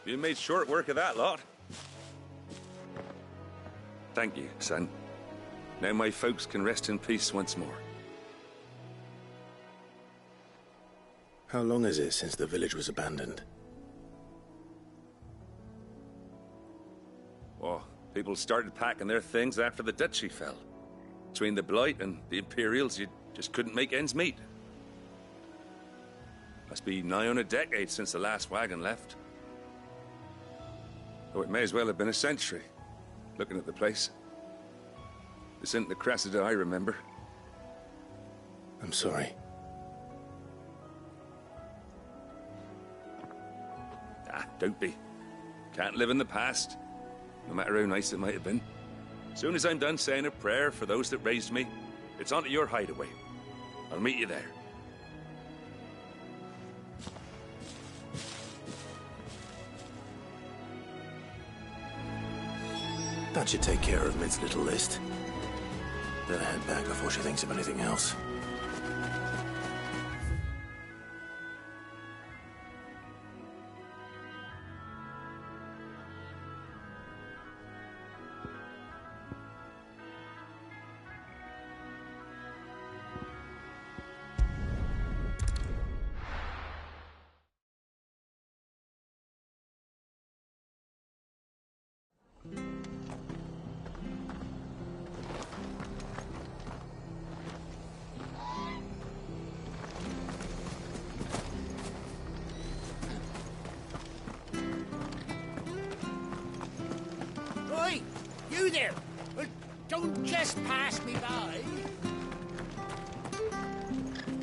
You made short work of that lot. Thank you, son. Now my folks can rest in peace once more. How long is it since the village was abandoned? Oh, people started packing their things after the duchy fell. Between the Blight and the Imperials, you just couldn't make ends meet. Must be nigh on a decade since the last wagon left. Oh, it may as well have been a century, looking at the place. This isn't the Cressida I remember. I'm sorry. Ah, don't be. Can't live in the past, no matter how nice it might have been. As soon as I'm done saying a prayer for those that raised me, it's on to your hideaway. I'll meet you there. That should take care of Mid's little list. Better head back before she thinks of anything else. Oi! You there! Don't just pass me by!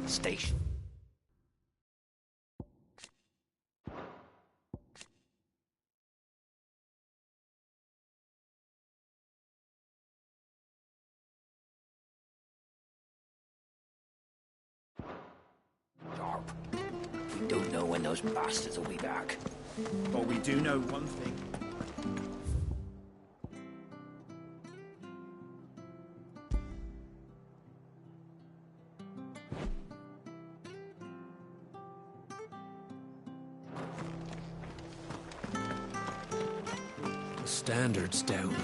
Station. Sharp. We don't know when those bastards will be back. But we do know one thing. The standard's down.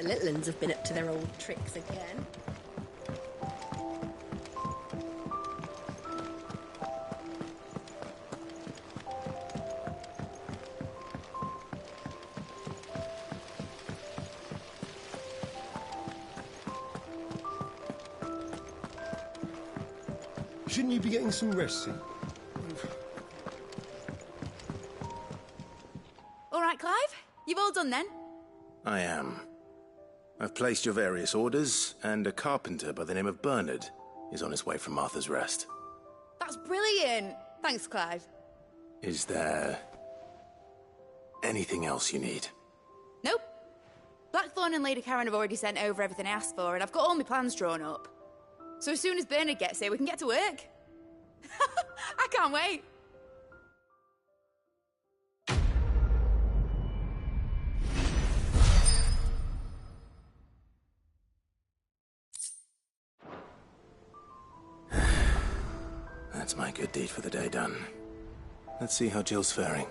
little uns have been up to their old tricks again. Shouldn't you be getting some rest, see? All right, Clive? You've all done then? I am. I've placed your various orders, and a carpenter by the name of Bernard is on his way from Martha's Rest. That's brilliant. Thanks, Clive. Is there anything else you need? Nope. Blackthorn and Lady Karen have already sent over everything I asked for, and I've got all my plans drawn up. So as soon as Bernard gets here, we can get to work. I can't wait. That's my good deed for the day done. Let's see how Jill's faring.